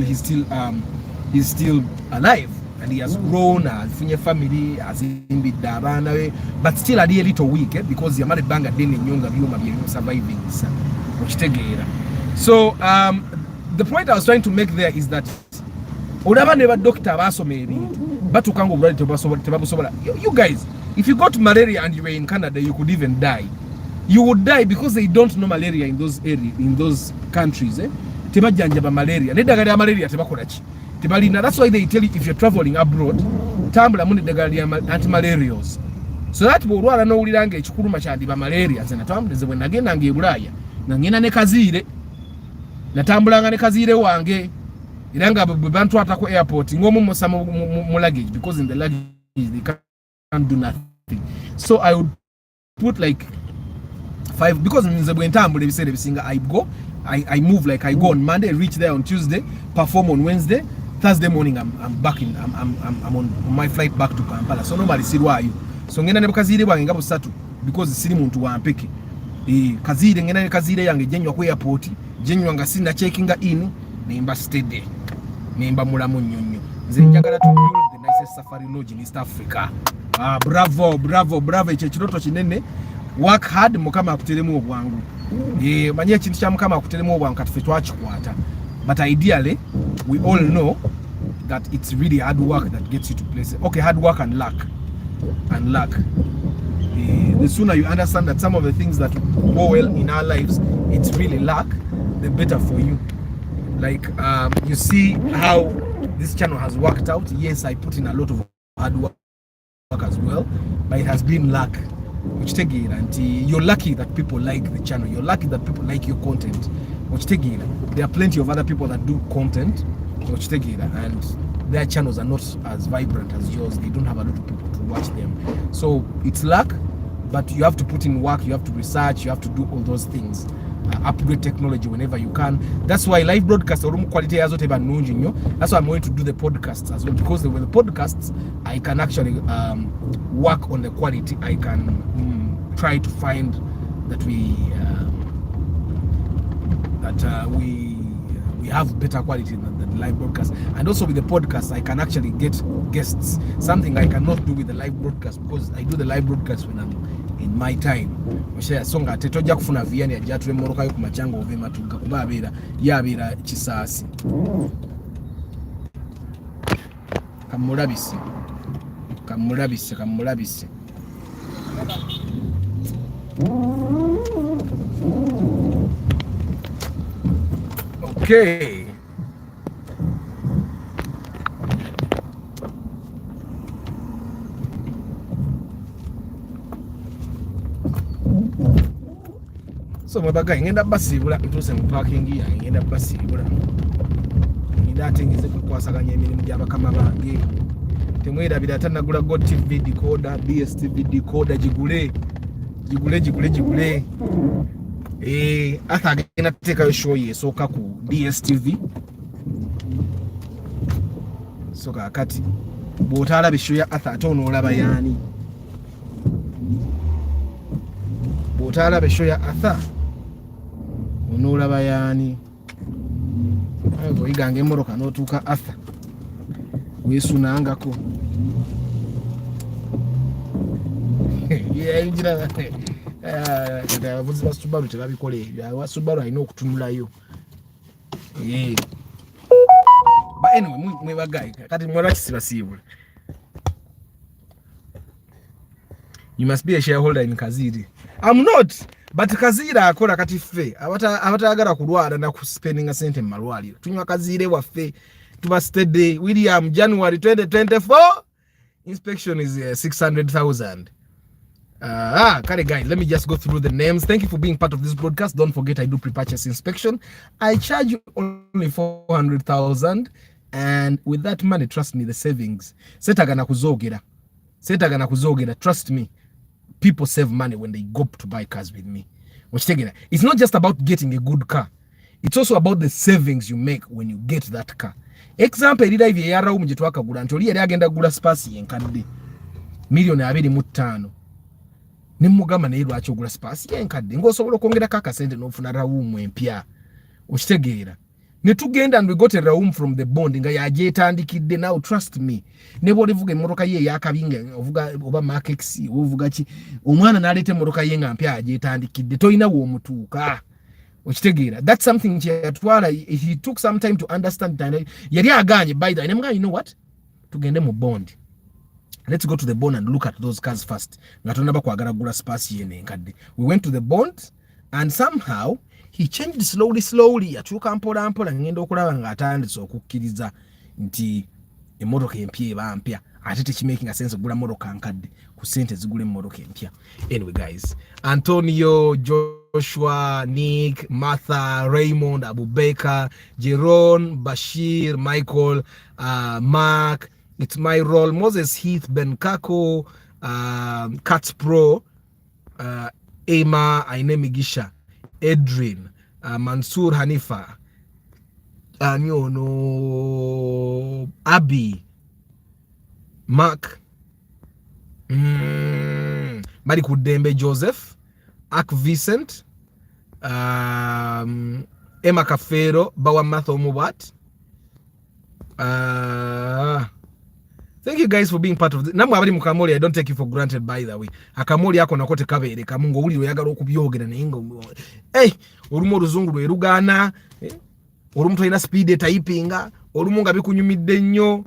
A: alive, and he has grown, has a family, has been abaana, but still a little weak because yamale banga deni nyonga byuma bye surviving. Ochitegeera. So the point I was trying to make there is that olaba ne ba doctor basoma ebintu batukanga obulwadde tebabusobola. You guys, if you got malaria and you were in Canada, you could even die. You would die because they don't know malaria in those areas, in those countries. Tebajjanjaba malaria. Neddagala ya malaria tebakola ki? Tebalina. That's why they tell you if you're traveling abroad, tambula mu neddagala ya antimalarials. So that bw'olwala n'owulira nga ekikuluma kyandiba malaria, nze natambuleze bwe nagenda nga e Bulaaya nga ngina ne kaziire natambulanga ne kaziire wange era nga bwe bantwata ku airport ng'omu musa mu luggage because in the luggage they can't do nothing. So I would put like 5 because nze bwe ntambula ebiseera ebisinga I move like I go on Monday, reach there on Tuesday, perform on Wednesday, Thursday morning I'm back in I'm on my flight back to Kampala. So normally sirwayo. So ngenda ne kaziire bwange nga busatu because siri muntu wa mpeke. Kaziire ngenda ne kaziire yange jenywa ku airport, jenywa nga sina checkinga in, nemba steady. Nemba mulamu nnyonnyo. Nze njagala to build the nicest safari lodge in East Africa. Bravo ekyo kiroto kinene. Work hard mukama akuteremu obwangu. Manye ekintu kya mukama akuteremu obwangu kati ffe twakikwata. But ideally we all know that it's really hard work that gets you to places. Okay, hard work and luck. The sooner you understand that some of the things that go well in our lives, it's really luck, the better for you. Like you see how this channel has worked out. Yes, I put in a lot of hard work as well, but it has been luck. Which take it, and you're lucky that people like the channel. You're lucky that people like your content. Which take it. There are plenty of other people that do content. Which take it, and their channels are not as vibrant as yours. They don't have a lot of people to watch them. So it's luck, but you have to put in work. You have to research. You have to do all those things. Upgrade technology whenever you can. That's why live broadcasts or quality as whatever. That's why I'm going to do the podcasts as well, because with the podcasts I can actually work on the quality. I can try to find that we have better quality than the live broadcast. And also with the podcast I can actually get guests, something I cannot do with the live broadcast because I do the live broadcast when I'm in my time. Songa tetojja kufuna viani ajja tule moroka yo kumachanga ove matuga kuba abera yabera kisasi kamulabise okay. So mbaga ngenda basibula ntuse mu parking ya ngenda basibula ngenda atengeze kukwasaganya emirimu gy'abakama bange temwerabira tanagula Go TV decoder, DSTV decoder jigule ata gena teka show ye soka ku DSTV soka kati botala bisho ya ata tono olaba yani botala bisho ya ata onolaba yani ayo igange moroka notuka asa wesunangako injira abavuzi ba Subaru tebabikole wa Subaru alina okutunulayo but anyway mwebagayi kati mwala kisibasibula. You must be a shareholder in Kaziri. I'm not. But Kazira akola kati ffe abatagala kulwala na kuspendinga sente mu malwaliro tunywa Kazire waffe tuba steady. William, January 2024 inspection is 600,000. Kare guys, let me just go through the names. Thank you for being part of this broadcast. Don't forget I do pre-purchase inspection. I charge you only 400,000, and with that money, trust me, the savings setagana kuzogera, trust me. People save money when they go to buy cars with me. It's not just about getting a good car. It's also about the savings you make when you get that car. Example, erida ivye yara umujitwa kagula ntoli yari agenda gula spasi yenkadde $2.5 nimugamba ne lwacho gula spasi yenkadde ngosobola kwongera kaka sente n'ofuna rawumu empya. Okitegeera ne tugenda and we got a room from the bond nga yajetandikidde. Now trust me, ne bolivuga emotoka ye yakabinga ovuga oba Mark X ovuga ki omwana nalete emotoka ye nga mpya ajetandikidde toyina wo omutuuka. Okitegeera, that's something kyatwala. He took some time to understand that yali aganye by the name. You know what, tugende mu bond, let's go to the bond and look at those cars first. Ngatonda bakwagala gula spasi yene nkadde. We went to the bond and somehow he changed slowly. Atuuka mpola ngenda okulaba nga atandise okukkiriza nti emotoka empya eba mpya. ate tekimaking a sense okugula motoka nkadde ku sente zigule motoka empya. Anyway guys, Antonio, Joshua, Nick, Martha, Raymond, Abubakar, Jeron, Bashir, Michael, Mark, It's My Role, Moses Heath, Ben Kako, Cats Pro, Emma, Aine Migisha, Edrin, Mansour Hanifa, Abby, Mark, Mari Kudembe Joseph, Ak Vincent, Emma Kafero, Bawa Matho Mubat. Thank you guys for being part of this. Namwe abali mukamoli, I don't take you for granted by the way. Akamoli yako nakote kabere kamungo uli oyagala okubyogera nengo. Hey, olumu oluzungu lwerugana, olumu toyina speed typinga, olumu nga bikunyumidde nnyo.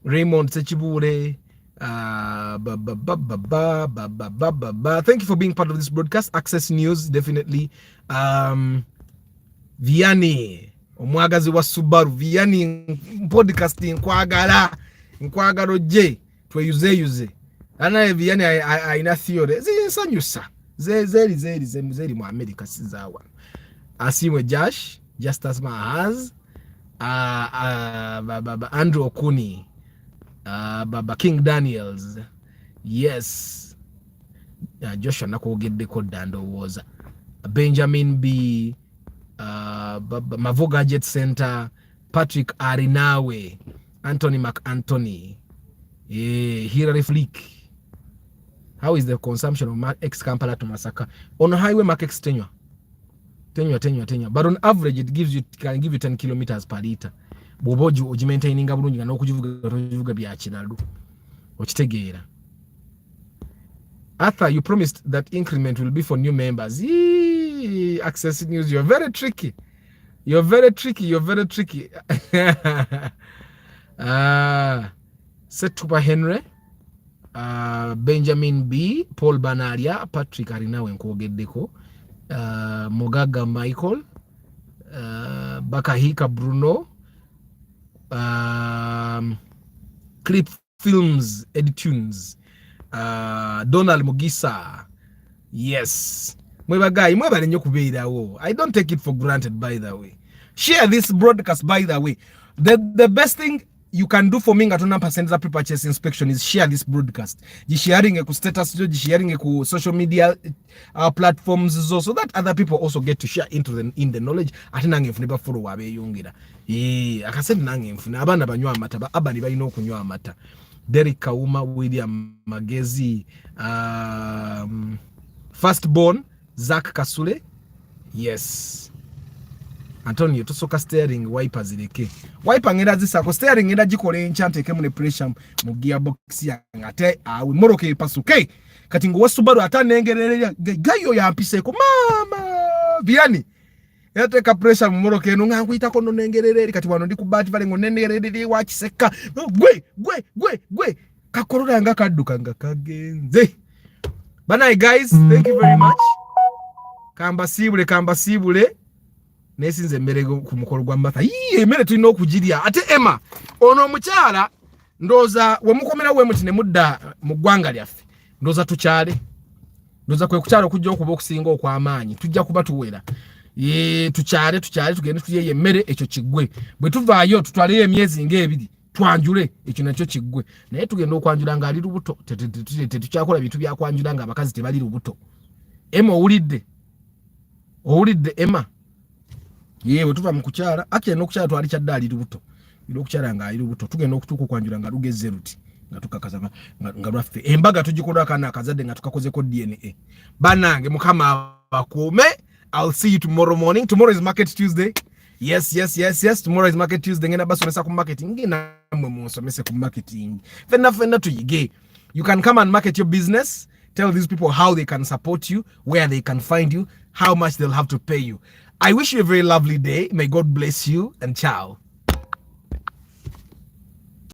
A: Raymond Sechibure, thank you for being part of this broadcast. Access News, definitely. Vianney, omwagazi wa Subaru, Vianney podcasting nkwagala je tweyuze ana Vianney aina theory zisanyusa zeri mu America sizawa asimwe just as my has Andrew Okuni, Baba King Daniels, yes, Joshua nakogeddeko dandowooza, Benjamin B, Mavo Gadget Center, Patrick Arinawe, Anthony McAnthony, Hilary Flick. How is the consumption of Mark X Kampala to Masaka? On highway Mark X tenure, but on average it can give you 10 kilometers per liter. Boboju ojimaintaininga bulungi nga n'okugivuga bya kiralu okitegeera. Arthur, you promised that increment will be for new members. Access News, you're very tricky. Setupa Henry, Benjamin B, Paul Banaria, Patrick Arinawe nkogeddeko, Mugaga Michael, Bakahika Bruno, Clip Films Editunes, Donald Mugisa. Yes, mwebale nnyo kubeerawo. I don't take it for granted, by the way. Share this broadcast, by the way. The best thing you can do for me ngatona percent of pre-purchase inspection is share this broadcast. Sharing ku status, sharing ku social media platforms so that other people also get to share in the knowledge. Ate nange mfune ba follow abeyongera. Akase nange mfune abana banywa amata abani balina okunywa amata. Derek Kauma, William Magezi, Firstborn, Zach Kasule. Yes. Antonio, tusoka steering wipers zileke. Wiper ngenda zisako steering ngenda jikole enchante ke mune pressure mu gearbox ya ngate awe moroke pasuke. Kati ngo Subaru atanengerere gayo ya mpiseko mama Vianney. Yate ka pressure mu moroke no ngangu itako no nengerere kati wano ndi kubati vale ngo nengerere wakiseka. Gwe kakorola nga kadduka nga kagenze. Bana guys, thank you very much. Kamba sibule. Nesinze mbere ku mukolo gwa Martha. Emere tulina okugirya. Ate Emma, ono omukyala ndoza we mukomera we mutine mudda mu ggwanga lyaffe. Ndoza tukyale. Ndoza kwe kukyala okujja okuba okusinga okw'amaanyi. Tujja kuba tuwera. Tukyale tugende tuye emmere ekyo kiggwe. Bwe tuvaayo tutwaleyo emyezi ng'ebiri. Twanjule ekyo nakyo kiggwe. Naye tugenda okwanjula nga ali lubuto. Tukyakola bintu bya kwanjula nga abakazi tebali lubuto. Emma owulidde Emma. Yewe tuva mu kukyala akye n'okukyala twali kyadde ali lubuto. Okukyala nga ali lubuto tugenda okutuuka okwanjula nga lugeze ruti nga tukakaza nga lwaffe embaga tugikola kana akazadde nga tukakozeko DNA. Banange mukama bakuume. I'll see you tomorrow morning. Tomorrow is Market Tuesday. Yes. Tomorrow is Market Tuesday. Ngenda basomesa ku marketing. Ngina mwe musomese ku marketing. Fenna tuyige. You can come and market your business. Tell these people how they can support you, where they can find you, how much they'll have to pay you. I wish you a very lovely day. May God bless you and ciao.